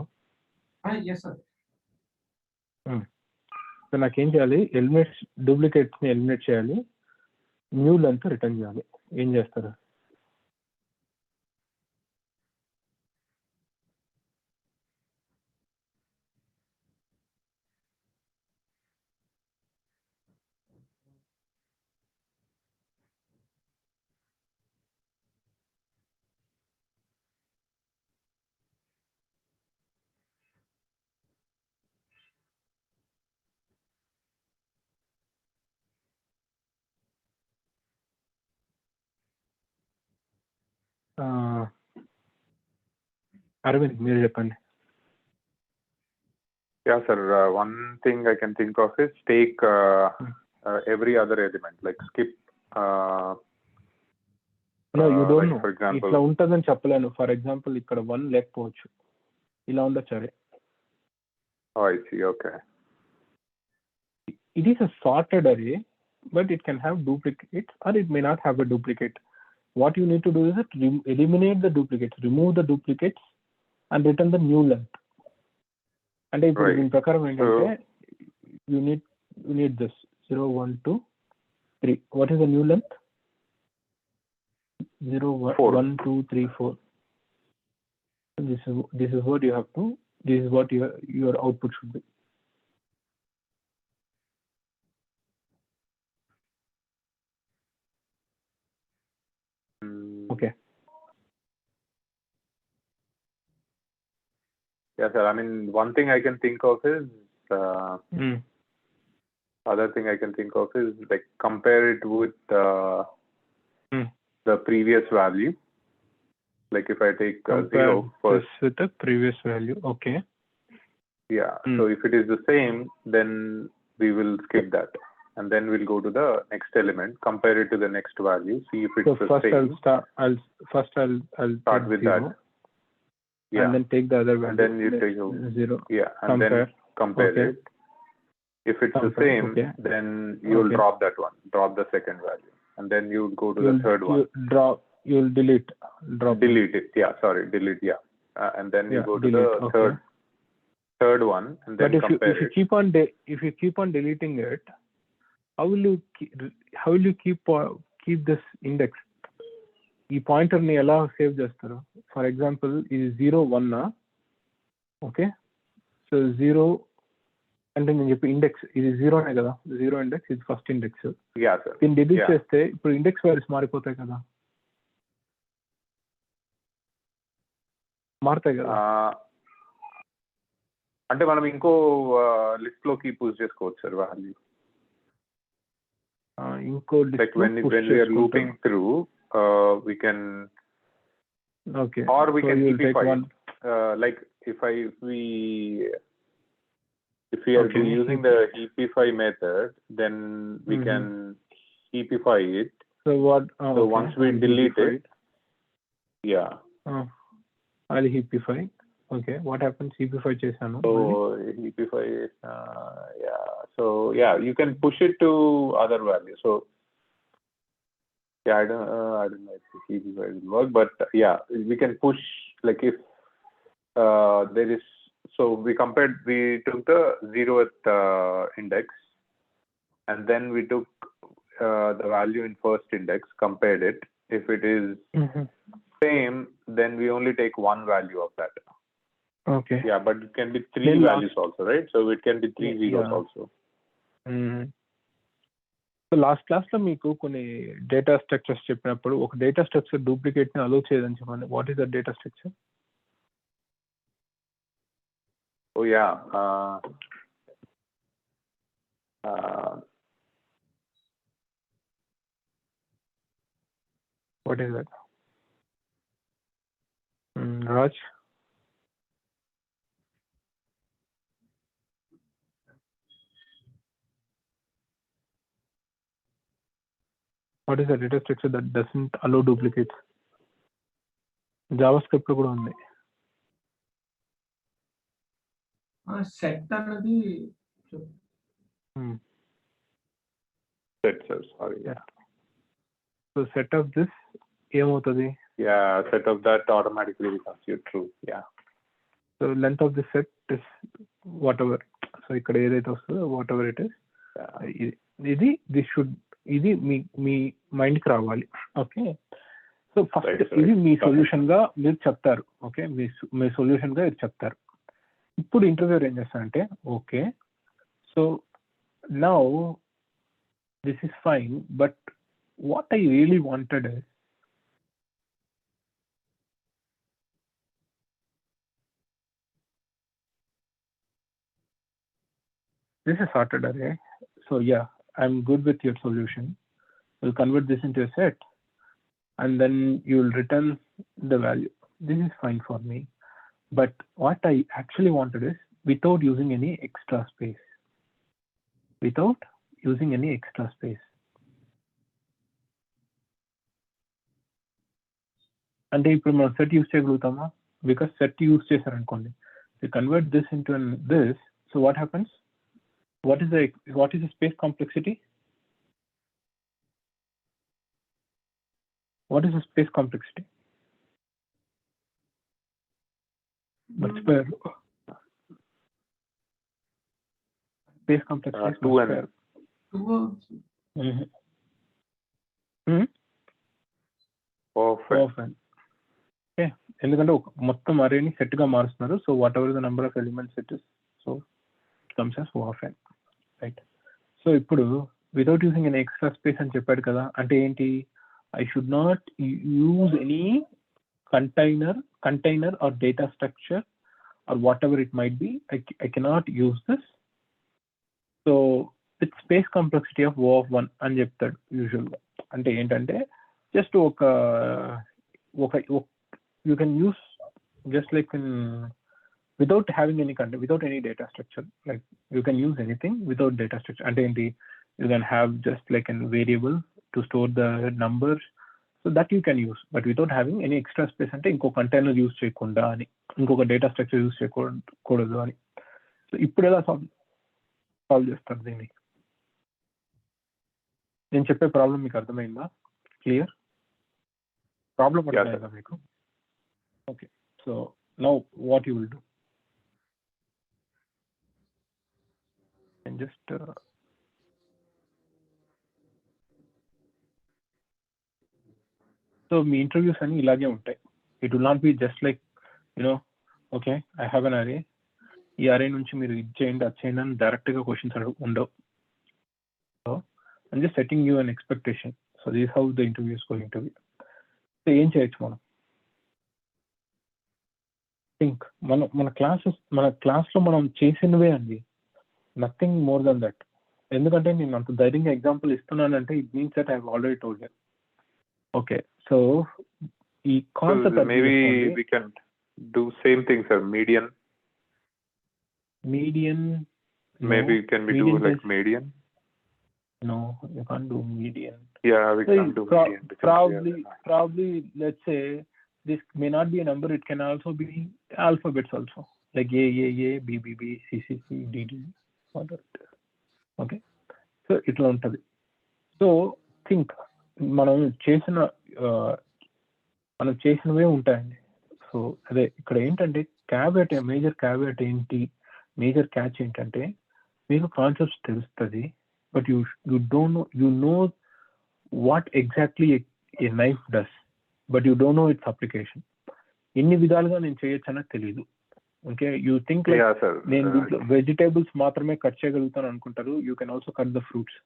Yes sir. సో నాకేం చేయాలి? డూప్లికేట్స్ ని ఎలిమినేట్ చేయాలి, న్యూ లెంత్ రిటర్న్ చేయాలి. ఏం చేస్తారు? అరవింద్ మీరు చెప్పండి. Yeah, sir. One thing I can think of is take every other element, like skip. No, you don't like know. for example, ఇట్లా ఉంటుందని చెప్పలేను. ఫర్ ఎగ్జాంపుల్ ఇక్కడ 1 లేకపోవచ్చు, ఇలా ఉండొచ్చు. అరే oh, I see. Okay. It is a sorted array, but it can have duplicates or it may not have a duplicate. What you need to do is eliminate the duplicates, remove the duplicates and return the new length. అంటే ఇప్పుడు దీని ప్రకారం ఏంటంటే you need this 0 1 2 3. What is the new length? 0 1 2 3 4. This is what you have to. This is what your output should be. Okay. Yeah, sir. I mean, one thing I can think of is other thing I can think of is like compare it with the previous value. Like if I take 0 first with the previous value. Okay. Yeah. So if it is the same, then we will skip that, and then we'll go to the next element, compare it to the next value, see if it's the first same. I'll Start with 0, that. Yeah. and then take the other value. And then you take 0. Yeah, and then compare okay. it. If it's the same, okay. then you'll drop that one, drop the second value, and then you'll go to the third one. You'll delete it. Yeah, sorry, delete. Yeah, and then you go to delete. the third one, and then compare if you keep on deleting it, how will you keep this index? ఈ pointer ని ఎలా save చేస్తారు? For example ఇది 0 1 okay. So 0 అంటే నేను చెప్పి index ఇది 0నే కదా, 0 ఇండెక్స్, ఇది ఫస్ట్ ఇండెక్స్. దీన్ని డిలీట్ చేస్తే ఇప్పుడు ఇండెక్స్ వాల్యూస్ మారిపోతాయి కదా, మారుతాయి కదా. అంటే మనం ఇంకో లిస్ట్ లోకి పుష్ చేసుకోవచ్చు సార్ వాల్యూ. ఇంకో list when we are looping through, we can or we can heapify like if we are using the heapify method, then we can heapify it. So once we delete it, I'll heapify. Okay, what happens? Heapify chesanu. So heapify so you can push it to other values. So I don't know if heapify will work, but we can push, like if there is, so we took the 0th index, and then we took the value in first index, compared it. If it is same, then we only take one value of that. Okay. Yeah, but it can be 3 values also, right? So it can be 3 zeros also. So last class లో మీకు కొన్ని data structures చెప్పినప్పుడు ఒక data structure duplicate ని అలో చేయదని చెప్పండి. What is the data structure? Oh yeah. What is that? Raj? What is the data structure that doesn't allow duplicates? JavaScript లో కూడా ఉంది. సెట్ అన్నది set, sir, sorry. So set of this ఏమవుతుంది? Set of that automatically becomes your true. So length of the set is whatever. So ఇక్కడ ఏదైతే వస్తుందో whatever it is, ఇది మీ mind కి రావాలి. ఓకే. సో ఫస్ట్ ఇది మీ సొల్యూషన్ గా మీరు చెప్తారు. ఓకే, మీ సొల్యూషన్ గా ఇది చెప్తారు. ఇప్పుడు ఇంటర్వ్యూర్ ఏం చేస్తారంటే, okay so now this is fine, but what I really wanted is this is sorted array. So I'm good with your solution. We'll convert this into a set, and then you will return the value. This is fine for me. But what I actually wanted is without using any extra space. Without using any extra space. అంటే ఇప్పుడు మనం set use చేయగలుగుతామా? Because set use చేశారనుకోండి, you convert this into this, so what happens? What is the space complexity? What is the space complexity? మర్చిపోయారు. Space complexity is 2n. Often. Okay, ఎందుకంటే మొత్తం అరేని set గా మారుస్తున్నారు. So whatever the number of elements it is, so it comes as often, right? So ఇప్పుడు without using any extra space అని చెప్పాడు కదా, అంటే ఏంటి? I should not use any container or data structure or whatever it might be. I cannot use this. So with space complexity of O of 1 అని చెప్తాడు usual గా. అంటే ఏంటంటే జస్ట్ ఒక you can use just like in without having any content, without any data structure, like you can use anything without data structure. అంటే ఏంటి? You can have just like a variable to store the numbers, so that you can use, but without having any extra space. అంటే ఇంకో container use చేయకుండా అని, ఇంకొక data structure use చేయకూడదు అని. So ఇప్పుడు ఎలా సాల్వ్ చేస్తారు దీన్ని? నేను చెప్పే ప్రాబ్లం మీకు అర్థమైందా? క్లియర్? ప్రాబ్లం అర్థమైందా మీకు? Okay, so now what you will do? And just so me interviews అని ఇలాగే ఉంటాయి. It will not be just like okay I have an అరే, ఈ అరే నుంచి మీరు ఇది చేయండి అది చేయండి అని డైరెక్ట్ గా క్వశ్చన్స్ ఉండవు. So I'm just setting you an expectation. So this how the interviews going to be. So ఏం చేయొచ్చు మనం? థింక్ మన క్లాస్లో మనం చేసినవే అండి, నథింగ్ మోర్ దెన్ దట్. ఎందుకంటే నేను అంత ధైర్యంగా ఎగ్జాంపుల్ ఇస్తున్నానంటే it means that I have already told you. Okay, so ఈ concept maybe we can do same thing, sir. Median. Maybe can we do like median? No, you can't do median. Yeah, we can't do median. Probably let's say this may not be a number, it can also be alphabets also, like A, B, B, B, C, C, C, D, D, whatever. Okay, so itla untadi. So think మనం చేసినవే ఉంటాయండి. So అదే ఇక్కడ ఏంటంటే major caveat ఏంటి, major catch ఏంటంటే మీకు concepts తెలుస్తుంది, but you don't know, you know what exactly A knife does, but you don't know it's application. ఎన్ని విధాలుగా నేను చేయొచ్చు అనేది తెలియదు. ఓకే, యూ థింక్ లైక్ నేను వెజిటేబుల్స్ మాత్రమే కట్ చేయగలుగుతాను అనుకుంటారు. You can also cut the fruits,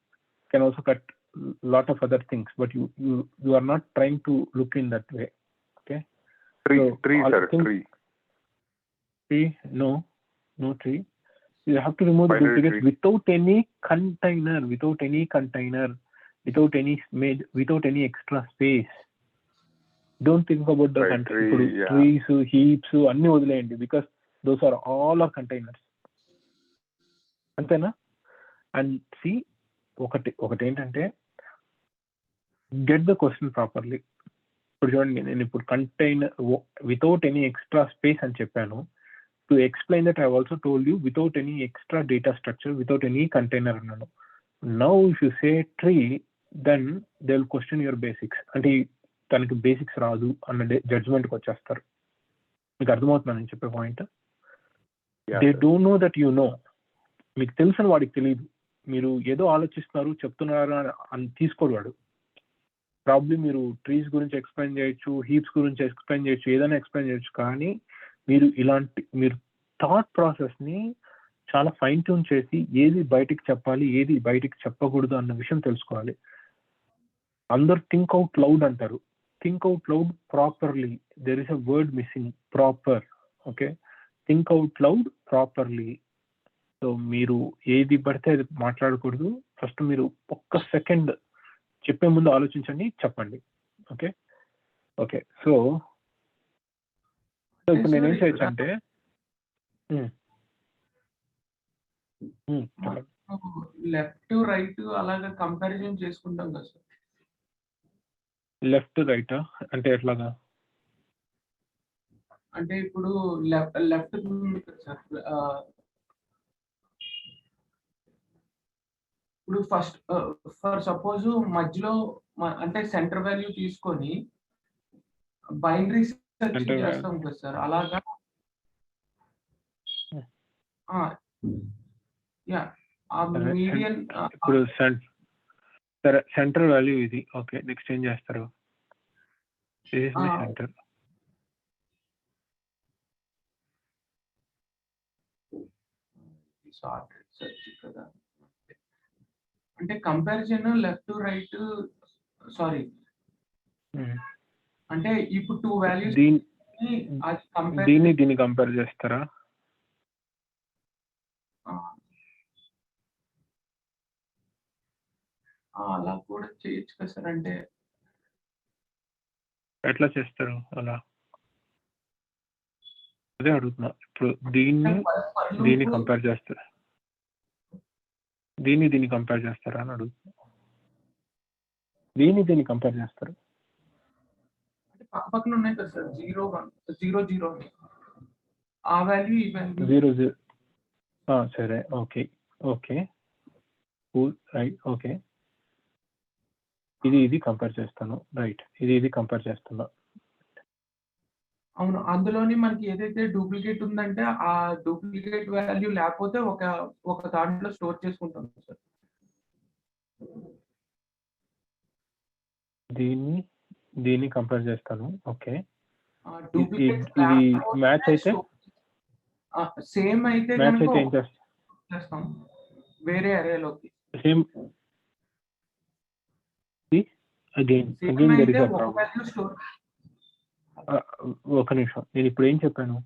can also cut lot of other things, but you are not trying to look in that way. Okay, tree sir, tree no tree. You have to remove the duplicates without any container, without any extra space. Don't think about the trees, heaps anni odileyandi, because those are all our containers. Antena? And see, ఒకటి ఏంటంటే get the question properly. ఇప్పుడు చూడండి, నేను ఇప్పుడు container without any extra space అని చెప్పాను. To explain that I also told you without any extra data structure, without any container అన్నాను. Now if you say tree, then they will question your basics. అంటే తనకి basics రాదు అన్న జడ్జ్మెంట్కి వచ్చేస్తారు. మీకు అర్థమవుతుందా నేను చెప్పే point? They don't know that you know. మీకు తెలుసు అని వాడికి తెలియదు. మీరు ఏదో ఆలోచిస్తున్నారు చెప్తున్నారు అని తీసుకోడు వాడు. ప్రాబ్లీ మీరు ట్రీస్ గురించి ఎక్స్ప్లెయిన్ చేయొచ్చు, హీప్స్ గురించి ఎక్స్ప్లెయిన్ చేయొచ్చు, ఏదైనా ఎక్స్ప్లెయిన్ చేయొచ్చు, కానీ మీరు థాట్ ప్రాసెస్ ని చాలా ఫైన్ ట్యూన్ చేసి ఏది బయటికి చెప్పాలి, ఏది బయటికి చెప్పకూడదు అన్న విషయం తెలుసుకోవాలి. అందరు థింక్ అవుట్ లౌడ్ అంటారు. Think out loud properly. There is a word missing, proper. Okay, think out loud properly. So మీరు ఏది పడితే అది మాట్లాడకూడదు. ఫస్ట్ మీరు ఒక్క సెకండ్ చెప్పే ముందు ఆలోచించండి, చెప్పండి. ఓకే, సో సో ఇప్పుడు నేనేం చేయొచ్చు అంటే లెఫ్ట్ రైట్ అలాగా కంపారిజన్ చేసుకుంటాం కదా సార్. లెఫ్ట్ రైట్ అంటే ఎట్లాగా? అంటే ఇప్పుడు లెఫ్ట్ సార్, ఇప్పుడు ఫస్ట్ ఫర్ సపోజ్ మధ్యలో అంటే సెంటర్ వాల్యూ తీసుకొని బైనరీ సెర్చ్ Center value. చేస్తాం కదా సార్, అలాగా యా ఆ సరే, మీడియన్ ఇప్పుడు సరే సెంటర్ వాల్యూ ఇది. ఓకే, నెక్స్ట్ ఏం చేస్తారు? This is my centre. Sorted search కదా, అంటే కంపారిజన్ లెఫ్ట్ రైట్ సారీ అంటే ఇప్పుడు 2 వాల్యూస్ దీన్ని కంపేర్ చేస్తారా? అలా కూడా చేయొచ్చు కదా సార్. అంటే ఎట్లా చేస్తారు అలా? అదే అడుగుతున్నా. ఇప్పుడు దీన్ని కంపేర్ చేస్తారా? దీన్ని కంపేర్ చేస్తారా అని అడుగుతున్నా. దీన్ని కంపేర్ చేస్తారు. అంటే పక్క పక్కన ఉన్నాయి కదా సార్, 0 1 0 0 ఆ వాల్యూ ఈ వాల్యూ 0 0. సరే, ఓకే ఓకే రైట్. ఓకే, ఇది కంపేర్ చేస్తాను. రైట్, ఇది కంపేర్ చేస్తున్నా. అవును, అందులోని మనకి ఏదైతే డూప్లికేట్ ఉందంటే ఆ డూప్లికేట్ వాల్యూ లేకపోతే ఒక దాంట్లో స్టోర్ చేసుకుంటాం సార్. దీన్ని కంపేర్ చేస్తాను. ఓకే, డూప్లికేట్ ఇది మ్యాచ్ అయితే సేమ్ అయితే మ్యాచ్ అయితే ఏం చేస్తాం వేరే అరేలోకి. Same again there is a problem. ఒక నిమిషం, నేను ఇప్పుడు ఏం చెప్పాను?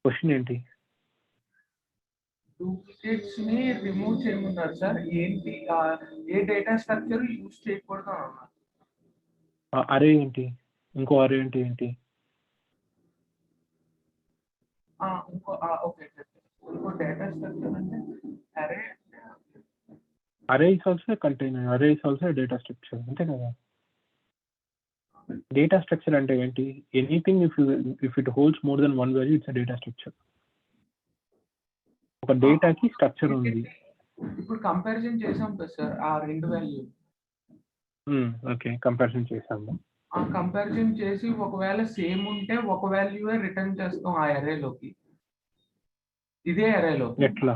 క్వశ్చన్ ఏంటి? డూప్లికేట్స్ ని రిమూవ్ చేయమన్నారు సార్. ఏంటి ఏ డేటా స్ట్రక్చర్ యూజ్ చేయకూడదు అన్నారు. అరే ఏంటి? ఇంకో అరే ఏంటి? ఓకే, ఇంకో డేటా స్ట్రక్చర్ అంటే అరే ఇస్ ఆల్సో కంటైనర్, అరే ఇస్ ఆల్సో డేటా స్ట్రక్చర్, అంతే కదా? డేటా స్ట్రక్చర్ అంటే ఏంటి? Anything if it holds more than one value it's data structure. ఒక డేటాకి స్ట్రక్చర్ ఉంది. ఇప్పుడు కంపారిజన్ చేసాం కదా సార్ ఆ రెండు వాల్యూ. ఓకే, కంపారిజన్ చేసాము. ఆ కంపారిజన్ చేసి ఒకవేళ సేమ్ ఉంటే ఒక వాల్యూ రిటర్న్ చేస్తాం ఆ అరేలోకి, ఇదే అరేలోకి. ఎట్లా?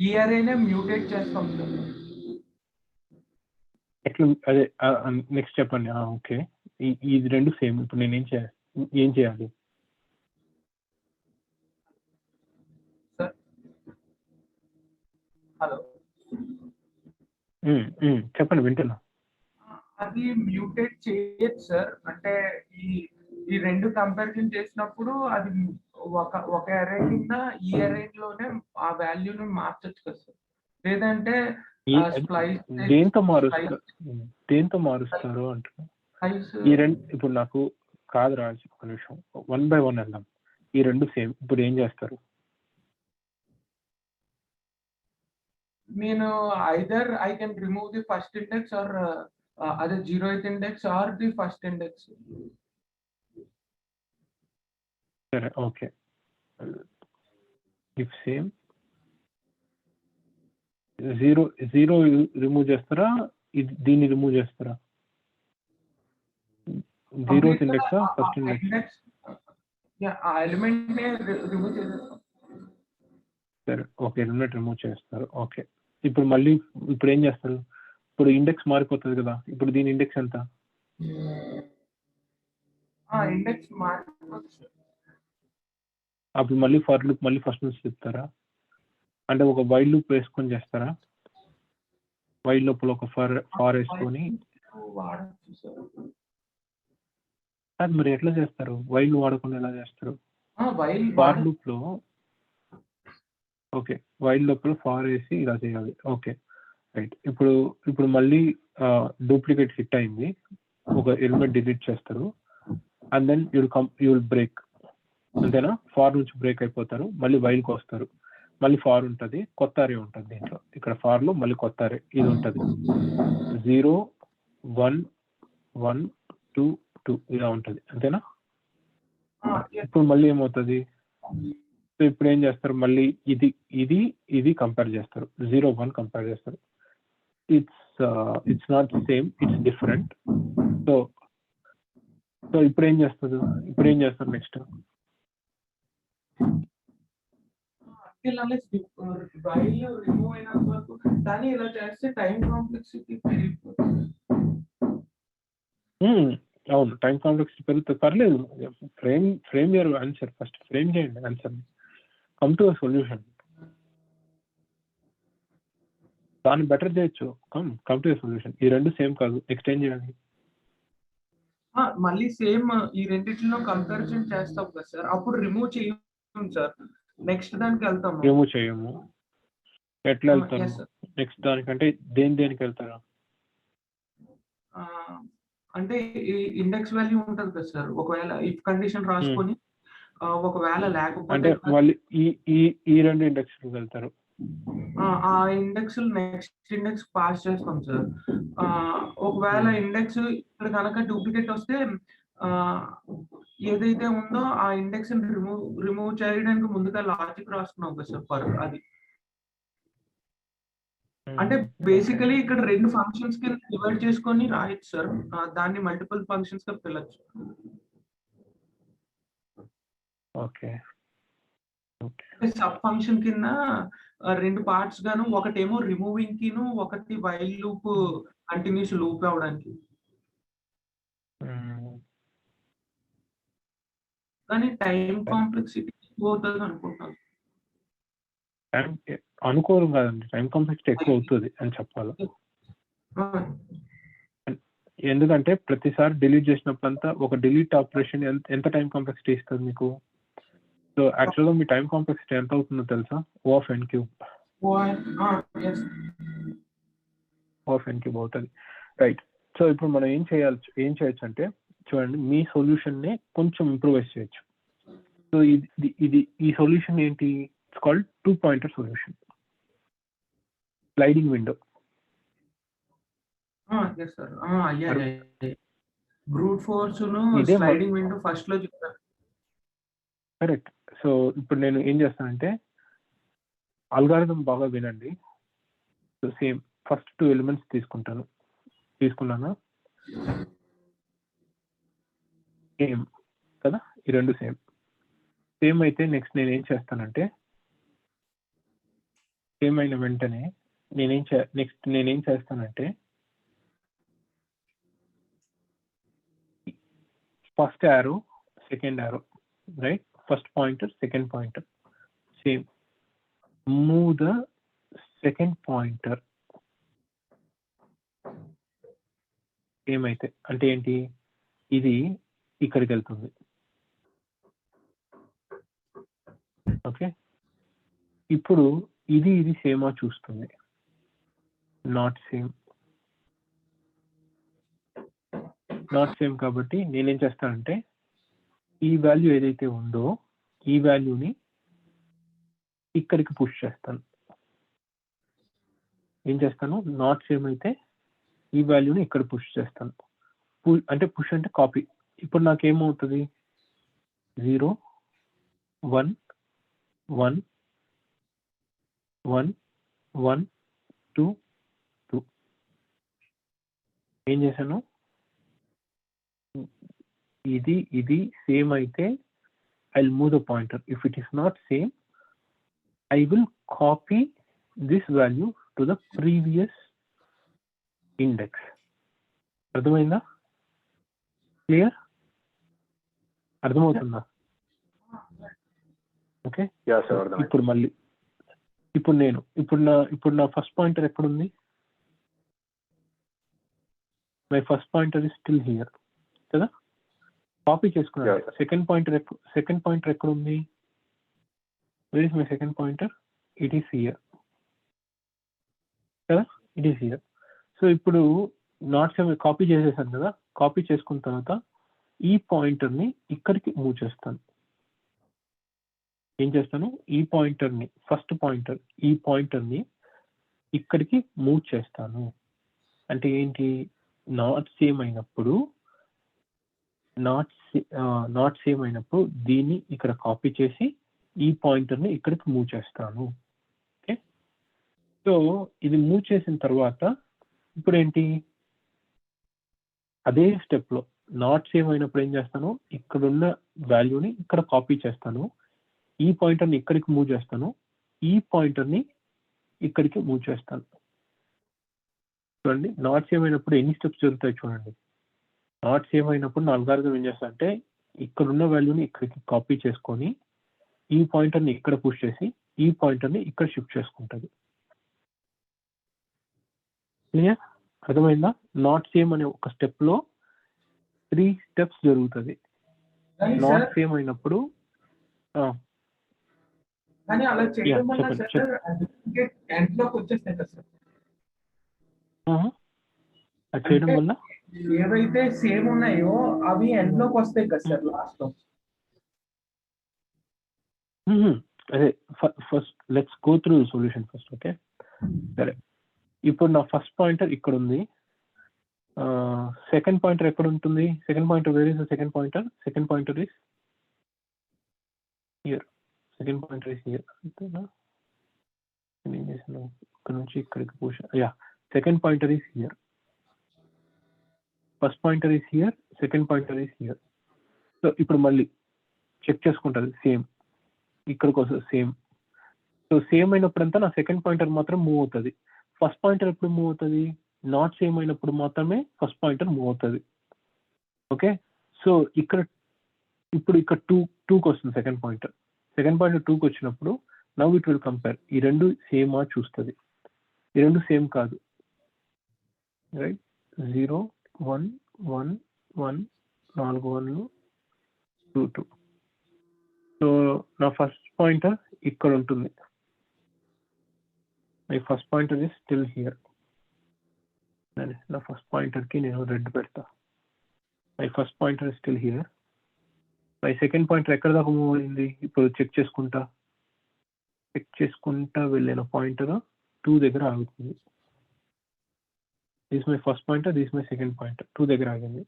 ఈ అరేనే మ్యూటేట్ చేస్తాం సార్. ఎట్లా? అదే నెక్స్ట్ చెప్పండి. ఓకే, ఇది రెండు సేమ్. ఇప్పుడు నేను ఏం చేయాలి? హలో, చెప్పండి, వింటున్నా. అది మ్యూటేట్ చేయొచ్చు సార్. అంటే ఈ రెండు కంపారిజన్ చేసినప్పుడు అది ఒక అరే కింద ఈ అరే లోనే ఆ వాల్యూని మార్చొచ్చు కదా సార్. లేదంటే దేంతో మారుస్తారు అంటున్నా. ఈ రెండు ఇప్పుడు నాకు కాదు రాజు, ఒక నిమిషం, 1 by 1 వెళ్దాం. ఈ రెండు సేమ్. ఇప్పుడు ఏం చేస్తారు? నేను either I can remove the first index or అదే 0th index or the first index. సరే, ఓకే. ఇఫ్ సేమ్ 0 రిమూవ్ చేస్తారా? దీన్ని రిమూవ్ చేస్తారా? 0th index first index? ఆ ఎలిమెంట్ ని రిమూవ్ చేసేస్తాం. సరే, ఓకే, రెండింటి రిమూవ్ చేస్తారు. ఓకే, ఇప్పుడు ఏం చేస్తారు? ఇప్పుడు ఇండెక్స్ మారిపోతుంది కదా. ఇప్పుడు దీని ఇండెక్స్ ఎంత? ఇండెక్స్ మారిపోతుంది. అప్పుడు మళ్ళీ ఫర్ లూప్ ఫస్ట్ నుంచి చెప్తారా? అంటే ఒక వైల్ లూప్ వేసుకొని చేస్తారా? వైల్ లోపల ఒక ఫార్ వేసుకొని అది మరి ఎట్లా చేస్తారు? వైల్ వాడకుండా ఎలా చేస్తారు? ఫార్ లూప్ లో ఓకే, వైల్ లోపల ఫార్ వేసి ఇలా చేయాలి. Okay, right. ఇప్పుడు మళ్ళీ డూప్లికేట్ హిట్ అయింది, ఒక ఎలిమెంట్ డిలీట్ చేస్తారు. And then you will break, అంతేనా? ఫార్ నుంచి బ్రేక్ అయిపోతారు, మళ్ళీ వైల్కి వస్తారు, మళ్ళీ ఫార్ ఉంటుంది, కొత్త అరే ఉంటుంది దీంట్లో. ఇక్కడ ఫార్ లో మళ్ళీ కొత్త అరే ఇది ఉంటుంది, 0 1 1 2 2 ఇలా ఉంటుంది, అంతేనా? ఇప్పుడు మళ్ళీ ఏమవుతుంది? సో ఇప్పుడు ఏం చేస్తారు, మళ్ళీ ఇది ఇది ఇది కంపేర్ చేస్తారు, 0 1 కంపేర్ చేస్తారు. It's not same, it's different. So so ఇప్పుడు ఏం చేస్తారు నెక్స్ట్? రిమూవ్ అయినంత వరకు కానీ ఇలా చేస్తే టైం కాంప్లెక్సిటీ పెరిగిపోతుంది. అవును, టైం కాంప్లెక్సిటీ పెరుగుతుంది, పర్లేదు. Frame your answer, first frame చేయండి answer, come to a solution. దాన్ని బెటర్ చేయొచ్చు, కమ్ టు అ సొల్యూషన్. ఈ రెండు సేమ్ కాదు, ఎక్స్టెండ్ చేయండి. మళ్ళీ సేమ్ ఈ రెండిట్లో కంపారిజన్ చేస్తాం కదా సార్, అప్పుడు రిమూవ్ చేయం సార్, నెక్స్ట్ దానికి వెళ్తాము. రిమూవ్ చేయము, ఎట్లా వెళ్తారు నెక్స్ట్ దానికంటే? దేనికి వెళ్తారా? అంటే ఇండెక్స్ వాల్యూ ఉంటుంది కదా సార్, ఒకవేళ ఇఫ్ కండిషన్ రాసుకొని ఒకవేళ లేకపోతే అంటే మళ్ళీ ఈ రెండు ఇండెక్స్ వెళ్తారు, ఆ ఇండెక్స్ నెక్స్ట్ ఇండెక్స్ పాస్ చేస్తాం సార్. ఒకవేళ ఇండెక్స్ ఇక్కడ కనుక డూప్లికేట్ వస్తే ఏదైతే ఉందో ఆ ఇండెక్స్ రిమూవ్ చేయడానికి ముందుగా లాజిక్ రాసుకున్నాం కదా సార్ ఫర్ అది. అంటే బేసికలీ ఇక్కడ రెండు ఫంక్షన్స్ కింద డివైడ్ చేసుకొని రాయొచ్చు సార్, దాన్ని మల్టిపుల్ ఫంక్షన్స్ గా పిలవచ్చు. ఓకే, సబ్ ఫంక్షన్ కింద రెండు పార్ట్స్ గాను, ఒకటేమో రిమూవింగ్ కిను, ఒకటి వైల్ లూప్ కంటిన్యూస్ లూప్ అవడానికి. కానీ టైం కాంప్లెక్సిటీ ఎక్కువ అవుతుంది అనుకుంటున్నాను. అనుకోవడం కాదండి, టైం కాంప్లెక్సిటీ ఎక్కువ అవుతుంది అని చెప్పాలి. ఎందుకంటే ప్రతిసారి డిలీట్ చేసినప్పుడంతా ఒక డిలీట్ ఆపరేషన్ ఎంత టైం కాంప్లెక్సిటీ ఇస్తుంది మీకు? సో యాక్చువల్గా మీ టైం కాంప్లెక్సిటీ ఎంత అవుతుందో తెలుసా? O of n cube అవుతుంది, రైట్. సో ఇప్పుడు మనం ఏం చేయొచ్చు అంటే, చూడండి, మీ సొల్యూషన్ ని కొంచెం ఇంప్రూవైజ్ చేయొచ్చు. సో ఈ సొల్యూషన్ ఏంటి? It's called 2 pointer solution, sliding window. Brute force sliding window first లో చెప్పారు. కరెక్ట్. సో ఇప్పుడు నేను ఏం చేస్తానంటే, అల్గారిథం బాగా వినండి. సో సేమ్ ఫస్ట్ 2 ఎలిమెంట్స్ తీసుకున్నాను సేమ్ కదా, ఈ రెండు సేమ్ అయితే నెక్స్ట్ నేను ఏం చేస్తానంటే, సేమ్ అయిన వెంటనే నేనేం చేస్తానంటే, first arrow second arrow, right, first pointer second pointer same, move the second pointer. ఏమైతే అంటే ఏంటి, ఇది ఇక్కడికి వెళ్తుంది, ఓకే. ఇప్పుడు ఇది సేమా చూస్తుంది, నాట్ సేమ్ కాబట్టి నేనేం చేస్తానంటే, ఈ వాల్యూ ఏదైతే ఉందో ఈ వాల్యూని ఇక్కడికి పుష్ చేస్తాను. ఏం చేస్తాను, నాట్ సేమ్ అయితే ఈ వాల్యూని ఇక్కడ పుష్ చేస్తాను. పుష్ అంటే కాపీ. ఇప్పుడు నాకేమవుతుంది, 0 1 1 1 1 2 2. ఏం చేశాను, ఇది సేమ్ అయితే I'll move the pointer. If it is not same, I will copy this value to the previous index. అర్థమైందా? క్లియర్? అర్థమవుతుందా? ఓకే. ఇప్పుడు మళ్ళీ ఇప్పుడు నా ఫస్ట్ పాయింటర్ ఎక్కడుంది? My first pointer is still here కదా, కాపీ చేసుకున్నాను. సెకండ్ పాయింటర్ ఎక్కడ ఉంది? Where is my second pointer? It is here కదా, ఇట్ ఈస్ హియర్. సో ఇప్పుడు నాట్ సేమ్ కాపీ చేసేసాను కదా, కాపీ చేసుకున్న తర్వాత ఈ పాయింటర్ని ఇక్కడికి మూవ్ చేస్తాను. ఏం చేస్తాను, ఈ పాయింటర్ని ఫస్ట్ పాయింటర్ ఈ పాయింటర్ని ఇక్కడికి మూవ్ చేస్తాను. అంటే ఏంటి, నాట్ సేమ్ అయినప్పుడు దీన్ని ఇక్కడ కాపీ చేసి ఈ పాయింటర్ని ఇక్కడికి మూవ్ చేస్తాను. ఓకే, సో ఇది మూవ్ చేసిన తర్వాత ఇప్పుడు ఏంటి, అదే స్టెప్ లో నాట్ సేమ్ అయినప్పుడు ఏం చేస్తాను, ఇక్కడున్న వాల్యూని ఇక్కడ కాపీ చేస్తాను, ఈ పాయింటర్ని ఇక్కడికి మూవ్ చేస్తాను, ఈ పాయింటర్ని ఇక్కడికి మూవ్ చేస్తాను. చూడండి, నాట్ సేమ్ అయినప్పుడు ఎన్ని స్టెప్స్ జరుగుతాయి చూడండి. నాట్ సేమ్ అయినప్పుడు నా అల్గారిథం ఏం చేస్తా అంటే ఇక్కడున్న వాల్యూని ఇక్కడికి కాపీ చేసుకొని ఈ పాయింటర్ని ఇక్కడ పుష్ చేసి ఈ పాయింటర్ని ఇక్కడ షిఫ్ట్ చేసుకుంటుంది. క్లియర్, అర్థమైందా? నాట్ సేమ్ అనే ఒక స్టెప్ లో 3 స్టెప్స్ జరుగుతుంది. నాట్ సేమ్ అయినప్పుడు కానీ అలా చేయడం వల్ల సార్ ఎండ్లోకి వచ్చేస్తాయి కదా సార్. అది చేయడం వల్ల ఏవైతే సేమ్ ఉన్నాయో అవి ఎండ్లోకి వస్తాయి కదా సార్ లాస్ట్ లో. అదే first let's go through solution first. Okay, సరే, ఇప్పుడు నా ఫస్ట్ పాయింటర్ ఇక్కడ ఉంది, సెకండ్ పాయింటర్ ఎక్కడ ఉంటుంది, second pointer where is the second pointer, second pointer is here, second pointer is here. అంతేనా, నేను చేసిన ఇక్కడ నుంచి ఇక్కడికి push, yeah second pointer is here, first pointer is here, second pointer is here. So ఇప్పుడు మళ్ళీ చెక్ చేసుకుంటుంది, same ఇక్కడికి వస్తుంది సేమ్. సో సేమ్ అయినప్పుడంతా నా సెకండ్ పాయింటర్ మాత్రం మూవ్ అవుతుంది. ఫస్ట్ పాయింటర్ ఎప్పుడు మూవ్ అవుతుంది, నాట్ సేమ్ అయినప్పుడు మాత్రమే ఫస్ట్ పాయింటర్ మూవ్ అవుతుంది. ఓకే, సో ఇక్కడ ఇప్పుడు ఇక్కడ 2కి వస్తుంది సెకండ్ పాయింటర్ 2కి వచ్చినప్పుడు నవ్ ఇట్ విల్ కంపేర్, ఈ రెండు సేమా చూస్తుంది, ఈ రెండు సేమ్ కాదు, రైట్, 0 1 1 1 4 1 2 2. సో నా ఫస్ట్ పాయింటర్ ఇక్కడ ఉంటుంది, my first pointer is still here. నా ఫస్ట్ పాయింటర్కి నేను రెడ్ పెడతా, my first pointer is still here. My second pointer ఎక్కడ దాకా మూవ్ అయింది, ఇప్పుడు చెక్ చేసుకుంటా వెళ్ళిన పాయింటర్ 2 దగ్గర ఆగుతుంది. This my first pointer, this my second pointer, 2 దగ్గర ఆగింది.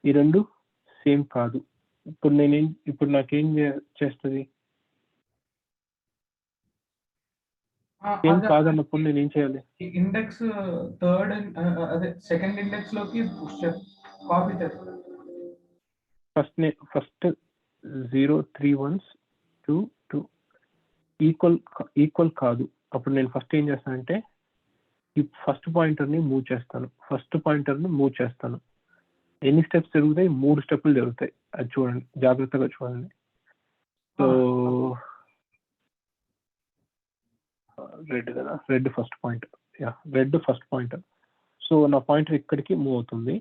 ఈ రెండు సేమ్ కాదు. ఇప్పుడు నాకేం చేస్తుంది, సేమ్ కాదన్నప్పుడు నేను ఏం చేయాలి, ఇండెక్స్ థర్డ్ అదే సెకండ్ ఇండెక్స్ లోకి కాపీ చేస్తాను. ఫస్ట్ 0 3 1s 2 2 ఈక్వల్ కాదు. అప్పుడు నేను ఫస్ట్ ఏం చేస్తానంటే ఈ ఫస్ట్ పాయింటర్ని మూవ్ చేస్తాను. ఎన్ని స్టెప్స్ జరుగుతాయి, 3 స్టెప్పులు జరుగుతాయి. అది చూడండి, జాగ్రత్తగా చూడండి. సో రెడ్ కదా, రెడ్ ఫస్ట్ పాయింటర్. సో నా పాయింటర్ ఇక్కడికి మూవ్ అవుతుంది.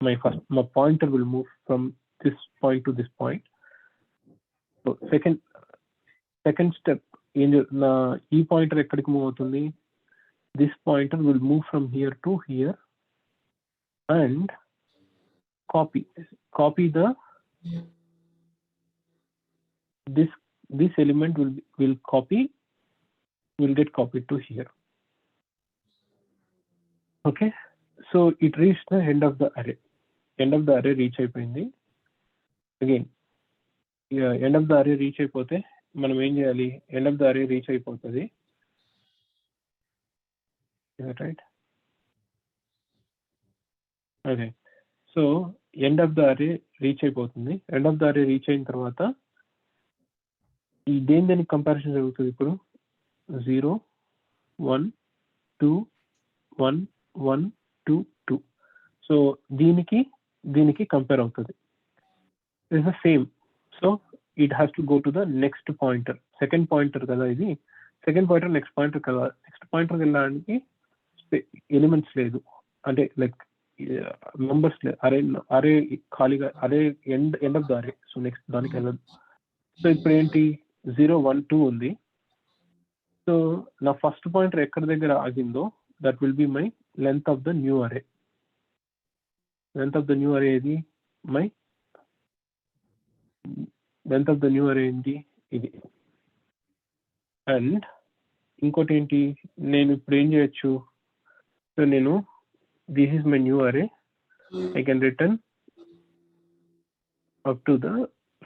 My pointer will move from this point to this point. So second step నా ఈ పాయింటర్ ఎక్కడికి మూవ్ అవుతుంది, this pointer will move from here to hear and copy this element will get copied to here. Okay, so it reached the end of the array reach అయిపోయింది. Again end of the అరే reach అయిపోతే మనం ఏం చేయాలి, end of the అరే reach అయిపోతుంది, right? Okay, so end of the అరే reach అయిపోతుంది. ఎండ్ ఆఫ్ ద అరే రీచ్ అయిన తర్వాత ఈ దేనికి కంపారిజన్ జరుగుతుంది, ఇప్పుడు 0 1 2 1 1 2 2. సో దీనికి కంపేర్ అవుతుంది. It's the same. So it has to go to the next pointer. Second pointer కదా ఇది, సెకండ్ పాయింటర్ నెక్స్ట్ పాయింటర్కి వెళ్ళాలి. నెక్స్ట్ పాయింటర్కి వెళ్ళడానికి ఎలిమెంట్స్ లేదు, అంటే లైక్ నంబర్స్ లేదు, అరే ఖాళీగా, అరే end of the array. So next దానికి వెళ్ళదు. సో ఇప్పుడు ఏంటి, 0 1 2 ఉంది. సో నా ఫస్ట్ పాయింటర్ ఎక్కడ దగ్గర ఆగిందో that will be my length of the new array. Length of the new array ఇది my length of the new array ఏంటి ఇది. అండ్ ఇంకోటి ఏంటి, నేను ఇప్పుడు ఏం చేయొచ్చు, సో నేను దిస్ ఈస్ మై న్యూ అరే, I can return up to the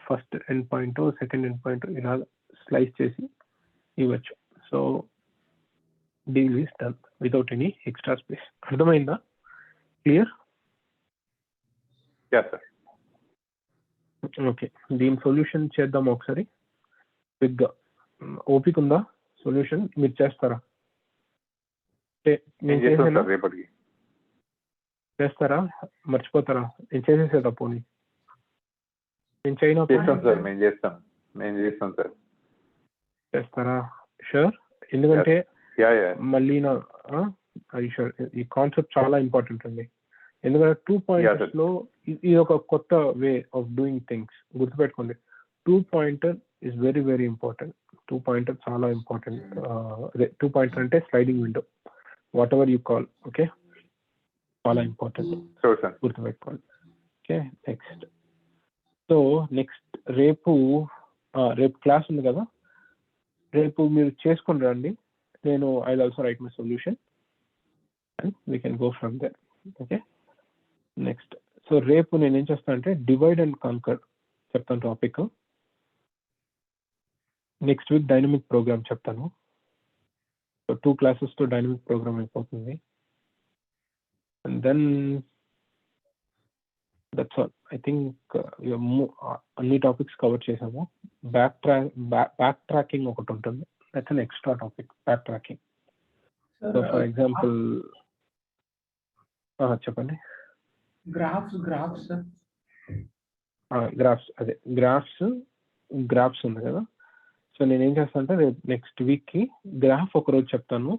first end point second end point ఇలా స్లైస్ చేసి ఇవ్వచ్చు. So deal is done without any extra space. అర్థమైందా? క్లియర్? ఓకే, దీని సొల్యూషన్ చేద్దాం ఒకసారి క్విక్గా. ఓపిక ఉందా? సొల్యూషన్ మీరు చేస్తారా? నేను చేస్తారా? మర్చిపోతారా? నేను చేసేసేదా పోనీ? నేను చేయను. చేస్తారా? షూర్? ఎందుకంటే మళ్ళీ ఈ కాన్సెప్ట్ చాలా ఇంపార్టెంట్ అండి. ఎందుకంటే 2 పాయింటర్స్ లో ఇది ఒక కొత్త వే ఆఫ్ డూయింగ్ థింగ్స్. గుర్తుపెట్టుకోండి, 2 pointer is very very important. 2 pointer చాలా ఇంపార్టెంట్. 2 పాయింటర్ అంటే sliding window, what ever you call. Okay, చాలా ఇంపార్టెంట్, గుర్తుపెట్టుకోండి. Okay, next. సో నెక్స్ట్ రేపు క్లాస్ ఉంది కదా, రేపు మీరు చేసుకుని రండి. నేను I will also write my solution and we can go from there. Okay, next. So రేపు నేను ఏం చేస్తాను అంటే డివైడ్ అండ్ కాన్కర్ చెప్తాను topic. Next week dynamic program చెప్తాను. సో 2 క్లాసెస్తో డైనమిక్ ప్రోగ్రామ్ అయిపోతుంది. And then that's all. I think అన్ని టాపిక్స్ కవర్ చేసాము. బ్యాక్ ట్రాకింగ్ ఒకటి ఉంటుంది, that's an extra topic, backtracking. So for example చెప్పండి. గ్రాఫ్స్ అదే గ్రాఫ్స్ ఉంది కదా. సో నేను ఏం చేస్తాను అంటే రేపు నెక్స్ట్ వీక్కి గ్రాఫ్ ఒకరోజు చెప్తాను,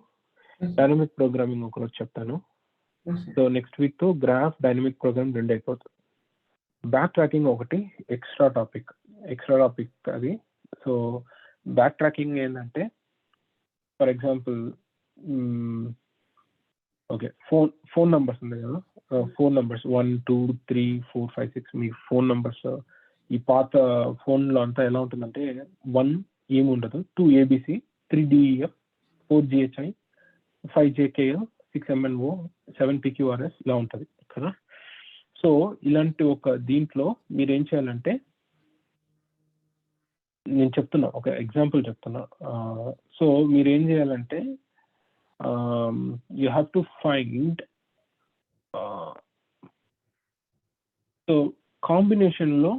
డైనమిక్ ప్రోగ్రామింగ్ ఒకరోజు చెప్తాను. సో నెక్స్ట్ వీక్తో గ్రాఫ్ డైనమిక్ ప్రోగ్రామ్ 2 అయిపోతుంది. బ్యాక్ ట్రాకింగ్ ఒకటి ఎక్స్ట్రా టాపిక్ అది. సో బ్యాక్ ట్రాకింగ్ ఏంటంటే for example okay, phone numbers ఉంది కదా, ఫోన్ నంబర్స్ 1 2 3 4 5 6 మీ ఫోన్ నంబర్స్. ఈ పాత ఫోన్లో అంతా ఎలా ఉంటుందంటే 1 ఏముండదు, 2 ABC, 3 DEF, 4 GHI, 5 JKL, 6 MNO, 7 PQRS ఇలా ఉంటుంది కదా. సో ఇలాంటి ఒక దీంట్లో మీరు ఏం చేయాలంటే, నేను చెప్తున్నా ఒక ఎగ్జాంపుల్ చెప్తున్నా. సో మీరు ఏం చేయాలంటే you have to find, so కాంబినేషన్లో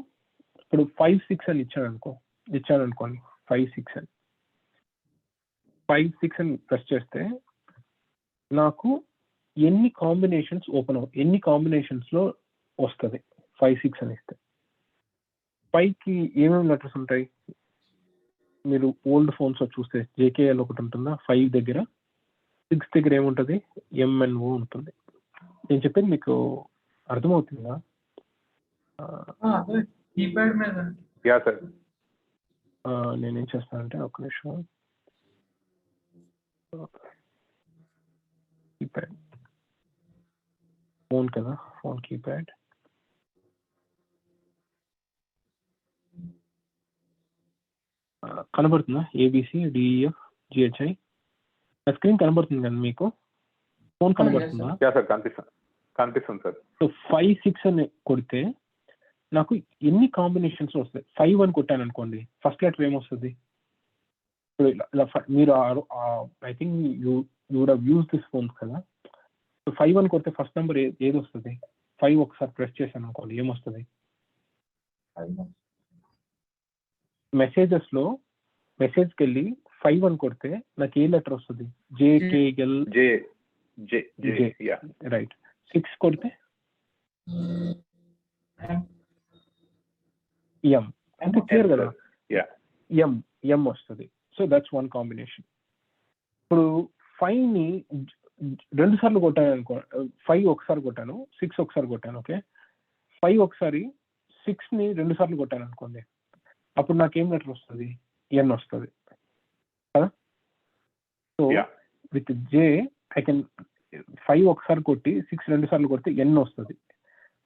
ఇప్పుడు 5 6 అని ఇచ్చాను అనుకోండి, 5 6 అని ప్రెస్ చేస్తే నాకు ఎన్ని కాంబినేషన్స్ ఎన్ని కాంబినేషన్స్లో వస్తుంది 5 6 అని ఇస్తే. 5కి ఏమేమి లెటర్స్ ఉంటాయి? మీరు ఓల్డ్ ఫోన్స్ చూస్తే JKL ఒకటి ఉంటుందా 5 దగ్గర, 6 దగ్గర ఏముంటుంది? MNO ఉంటుంది. నేను చెప్పేది మీకు అర్థమవుతుందా? నేనేం చేస్తానంటే ఒక నిమిషం, కీప్యాడ్ ఫోన్ కదా, ఫోన్ కీప్యాడ్. కనబడుతుందా? ABC DEF GHI స్క్రీన్ కనబడుతుంది కదా మీకు? ఫోన్ కనబడుతుందా? కనిపిస్తుంది సార్. సో 5 6 అని కొడితే నాకు ఎన్ని కాంబినేషన్స్ వస్తాయి? 5 అని కొట్టాను అనుకోండి, ఫస్ట్ లెటర్ ఏమొస్తుంది? మీరు I think you would have used this phones కదా. సో 5 అని కొడితే ఫస్ట్ నెంబర్ ఏది వస్తుంది? 5 ఒకసారి ప్రెస్ చేశాను అనుకోండి, ఏమొస్తుంది? మెసేజ్కి వెళ్ళి 5 అని కొడితే నాకు ఏ లెటర్ వస్తుంది? JKL. రైట్. 6 కొడితే M. అంటే క్లియర్ కదా, M వస్తుంది. So that's 1 combination. ఇప్పుడు 5ని 2 సార్లు కొట్టాను అనుకో, 5 ఒకసారి కొట్టాను, 6 ఒకసారి కొట్టాను. ఓకే, 5 ఒకసారి 6ని 2 సార్లు కొట్టాను అనుకోండి, అప్పుడు నాకేం లెటర్ వస్తుంది? N వస్తుంది కదా. So with J I can 5 ఒకసారి కొట్టి 6 2 సార్లు కొడితే N వస్తుంది,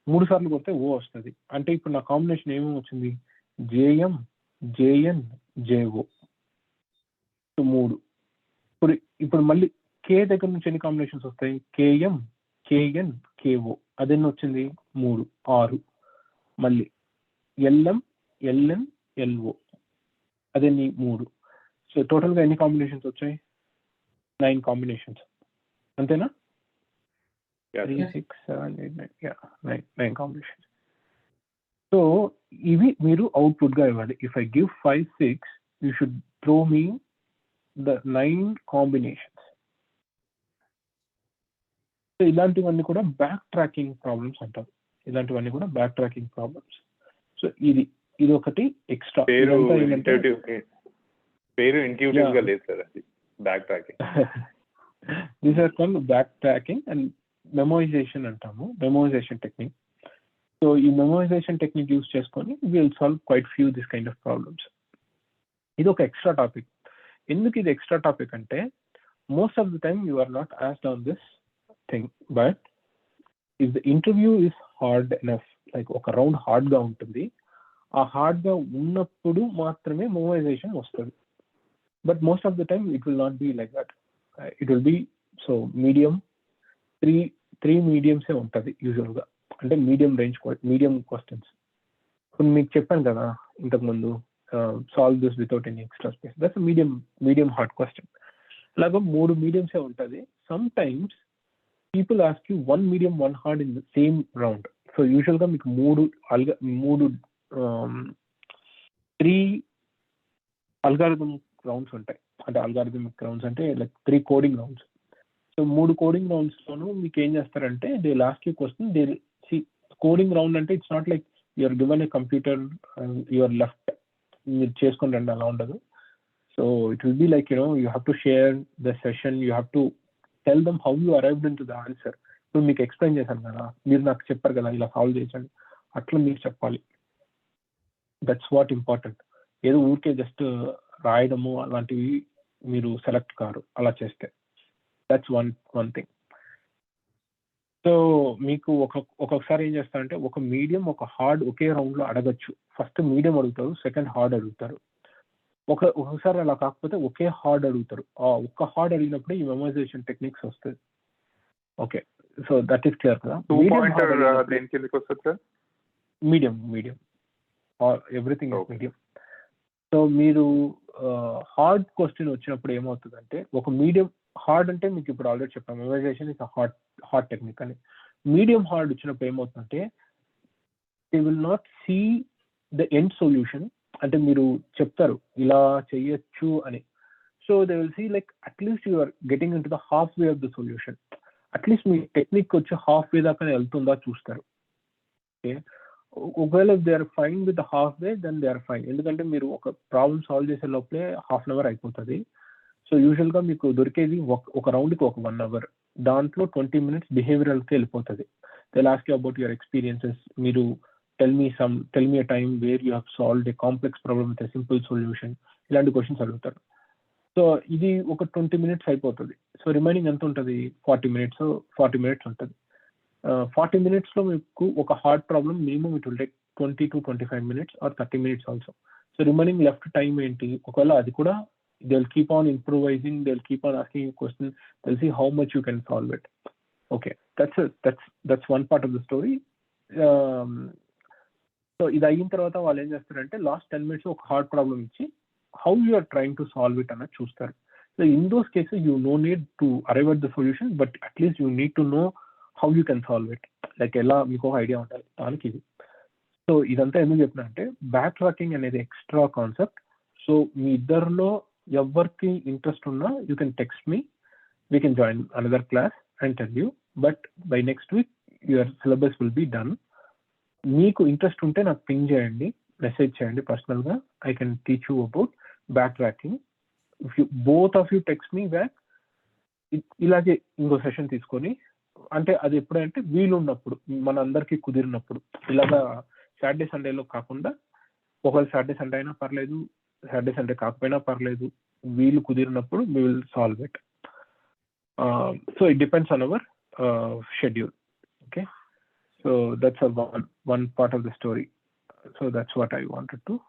3 సార్లు కొడితే O వస్తుంది. అంటే ఇప్పుడు నా కాంబినేషన్ ఏమేమి వచ్చింది? JM, JN, JO. సో 3. ఇప్పుడు మళ్ళీ కే దగ్గర నుంచి ఎన్ని కాంబినేషన్స్ వస్తాయి? KM, KN, KO. అదెన్ని వచ్చింది? 3, 6. మళ్ళీ ఎల్ఎం, ఎల్ఎన్, ఎల్ఓ. అదెన్ని? 3. సో టోటల్గా ఎన్ని కాంబినేషన్స్ వచ్చాయి? 9 కాంబినేషన్స్. అంతేనా? 3, 6, 7, 8, 9. 9 కాంబినేషన్స్. సో ఇవి మీరు అవుట్పుట్గా ఇవ్వాలి. If I give 5, 6, you should throw me the 9 combinations. So ఇలాంటివన్నీ కూడా బ్యాక్ ట్రాకింగ్ ప్రాబ్లమ్స్ అంటారు. ఇలాంటివన్నీ కూడా బ్యాక్ ట్రాకింగ్ ప్రాబ్లమ్స్. సో ఇది ఒకటి ఎక్స్ట్రా. పేరు ఇంట్యూటివ్ గా లేదు సార్, అది backtracking. These are called backtracking and memorization అంటాము, మెమోరైజేషన్ టెక్నిక్. సో ఈ మెమోరైజేషన్ టెక్నిక్ యూస్ చేసుకొని will solve quite few this kind of problems. ఇది ఒక ఎక్స్ట్రా టాపిక్. ఎందుకు ఇది ఎక్స్ట్రా టాపిక్ అంటే, most of the time you are not asked on this thing, but if the interview is hard enough, like ఒక round hard గా ఉంటుంది, ఆ hard గా ఉన్నప్పుడు మాత్రమే మెమోరైజేషన్ వస్తుంది. But most of the time it will not be like that. It will be so medium, three మీడియంసే ఉంటుంది యూజువల్గా. అంటే మీడియం రేంజ్, మీడియం క్వశ్చన్స్. ఇప్పుడు మీకు చెప్పాను కదా ఇంతకుముందు, solve this without any extra space, that's medium hard question. అలాగా 3 మీడియంసే ఉంటుంది. Sometimes people ask you 1 medium 1 hard in the same round. So యూజువల్గా మీకు 3 అల్గారిథం రౌండ్స్ ఉంటాయి. అంటే అల్గారిథమిక్ రౌండ్స్ అంటే like 3 coding rounds. So 3 coding rounds లోనూ మీకు ఏం చేస్తారంటే, they last you question, they see coding round అంటే it's not like you're given a computer your left మీరు చేసుకొని రండి, అలా ఉండదు. So it will be like you have to share the session, you have to tell them how you arrived in to the answer. ఇప్పుడు మీకు explain చేశాను కదా, మీరు నాకు చెప్పారు కదా ఇలా సాల్వ్ చేయండి, అట్లా మీరు చెప్పాలి. That's what important. ఏదో ఊరికే జస్ట్ రాయడము అలాంటివి మీరు సెలెక్ట్ కారు అలా చేస్తే. That's one thing. సో మీకు ఒక్కొక్కసారి ఏం చేస్తారంటే, ఒక మీడియం ఒక హార్డ్ ఒకే రౌండ్ లో అడగచ్చు. ఫస్ట్ మీడియం అడుగుతారు, సెకండ్ హార్డ్ అడుగుతారు. ఒక్కొక్కసారి అలా కాకపోతే ఒకే హార్డ్ అడుగుతారు. ఆ ఒక్క హార్డ్ అడిగినప్పుడు ఈ మెమోరైజేషన్ టెక్నిక్స్ వస్తుంది. Okay, so that is clear కదా. Medium everything is medium. So మీరు హార్డ్ క్వశ్చన్ వచ్చినప్పుడు ఏమవుతుందంటే, ఒక మీడియం హార్డ్ అంటే మీకు ఇప్పుడు ఆల్రెడీ చెప్పాను, మెమరైజేషన్ ఇస్ హార్డ్ టెక్నిక్ అని. మీడియం హార్డ్ వచ్చినప్పుడు ఏమవుతుందంటే, they will not see the end solution. అంటే మీరు చెప్తారు ఇలా చెయ్యొచ్చు అని. So they will see like at least you are getting in to the half way of the solution. At least మీ టెక్నిక్ వచ్చి హాఫ్ వే దాకా వెళ్తుందా చూస్తారు. ఓకే, ఒకవేళ they are fine with half way, then they are fine. ఎందుకంటే మీరు ఒక problem solve చేసే లోపలే ½ అవర్ అయిపోతుంది. సో యూజువల్గా మీకు దొరికేది ఒక రౌండ్కి ఒక 1 hour. దాంట్లో 20 minutes బిహేవియరల్కి వెళ్ళిపోతుంది. They ask you about your experiences. మీరు tell me a time where you have solved a complex problem with a simple solution. ఇలాంటి క్వశ్చన్స్ అడుగుతారు. సో ఇది ఒక 20 minutes అయిపోతుంది. సో రిమైనింగ్ ఎంత ఉంటుంది? 40 minutes ఉంటుంది. 40 minutes లో మీకు ఒక hard problem minimum it will take 20 to 25 minutes or 30 minutes also. So remaining left time ఏంటి? ఒకవేళ అది కూడా they'll keep on improvising, they'll keep on asking you questions, they'll see how much you can solve it. Okay, that's one part of the story. So ఇది అయిన తర్వాత వాళ్ళు ఏం చేస్తారంటే, లాస్ట్ 10 minutes ఒక హార్డ్ ప్రాబ్లమ్ ఇచ్చి how you are trying to solve it అన్నది చూస్తారు. So in those cases you no need to arrive at the solution, but at least you need to know how you can solve it. Like ఎలా మీకు ఒక idea ఉండాలి దానికి ఇది. So ఇదంతా ఎందుకు చెప్పినా అంటే, బ్యాక్ ట్రాకింగ్ అనేది ఎక్స్ట్రా కాన్సెప్ట్. సో మీ ఇద్దరిలో ఎవరికి ఇంట్రెస్ట్ ఉన్నా you can text me, we can join another class and tell you. But by next week your syllabus will be done. మీకు ఇంట్రెస్ట్ ఉంటే నాకు పింగ్ చేయండి, మెసేజ్ చేయండి పర్సనల్గా. I can teach you about back tracking. If you both of you text me back, ఇలాగే ఇంకో session తీసుకొని, అంటే అది ఎప్పుడంటే వీలు ఉన్నప్పుడు, మన అందరికీ కుదిరినప్పుడు. ఇలాగా సాటర్డే సండేలో కాకుండా, ఒకవేళ సాటర్డే సండే అయినా పర్లేదు, సాటర్డే సండే కాకపోయినా పర్లేదు, వీలు కుదిరినప్పుడు we will solve it. So it depends on our schedule. Okay, so that's one part of the story. So that's what I wanted to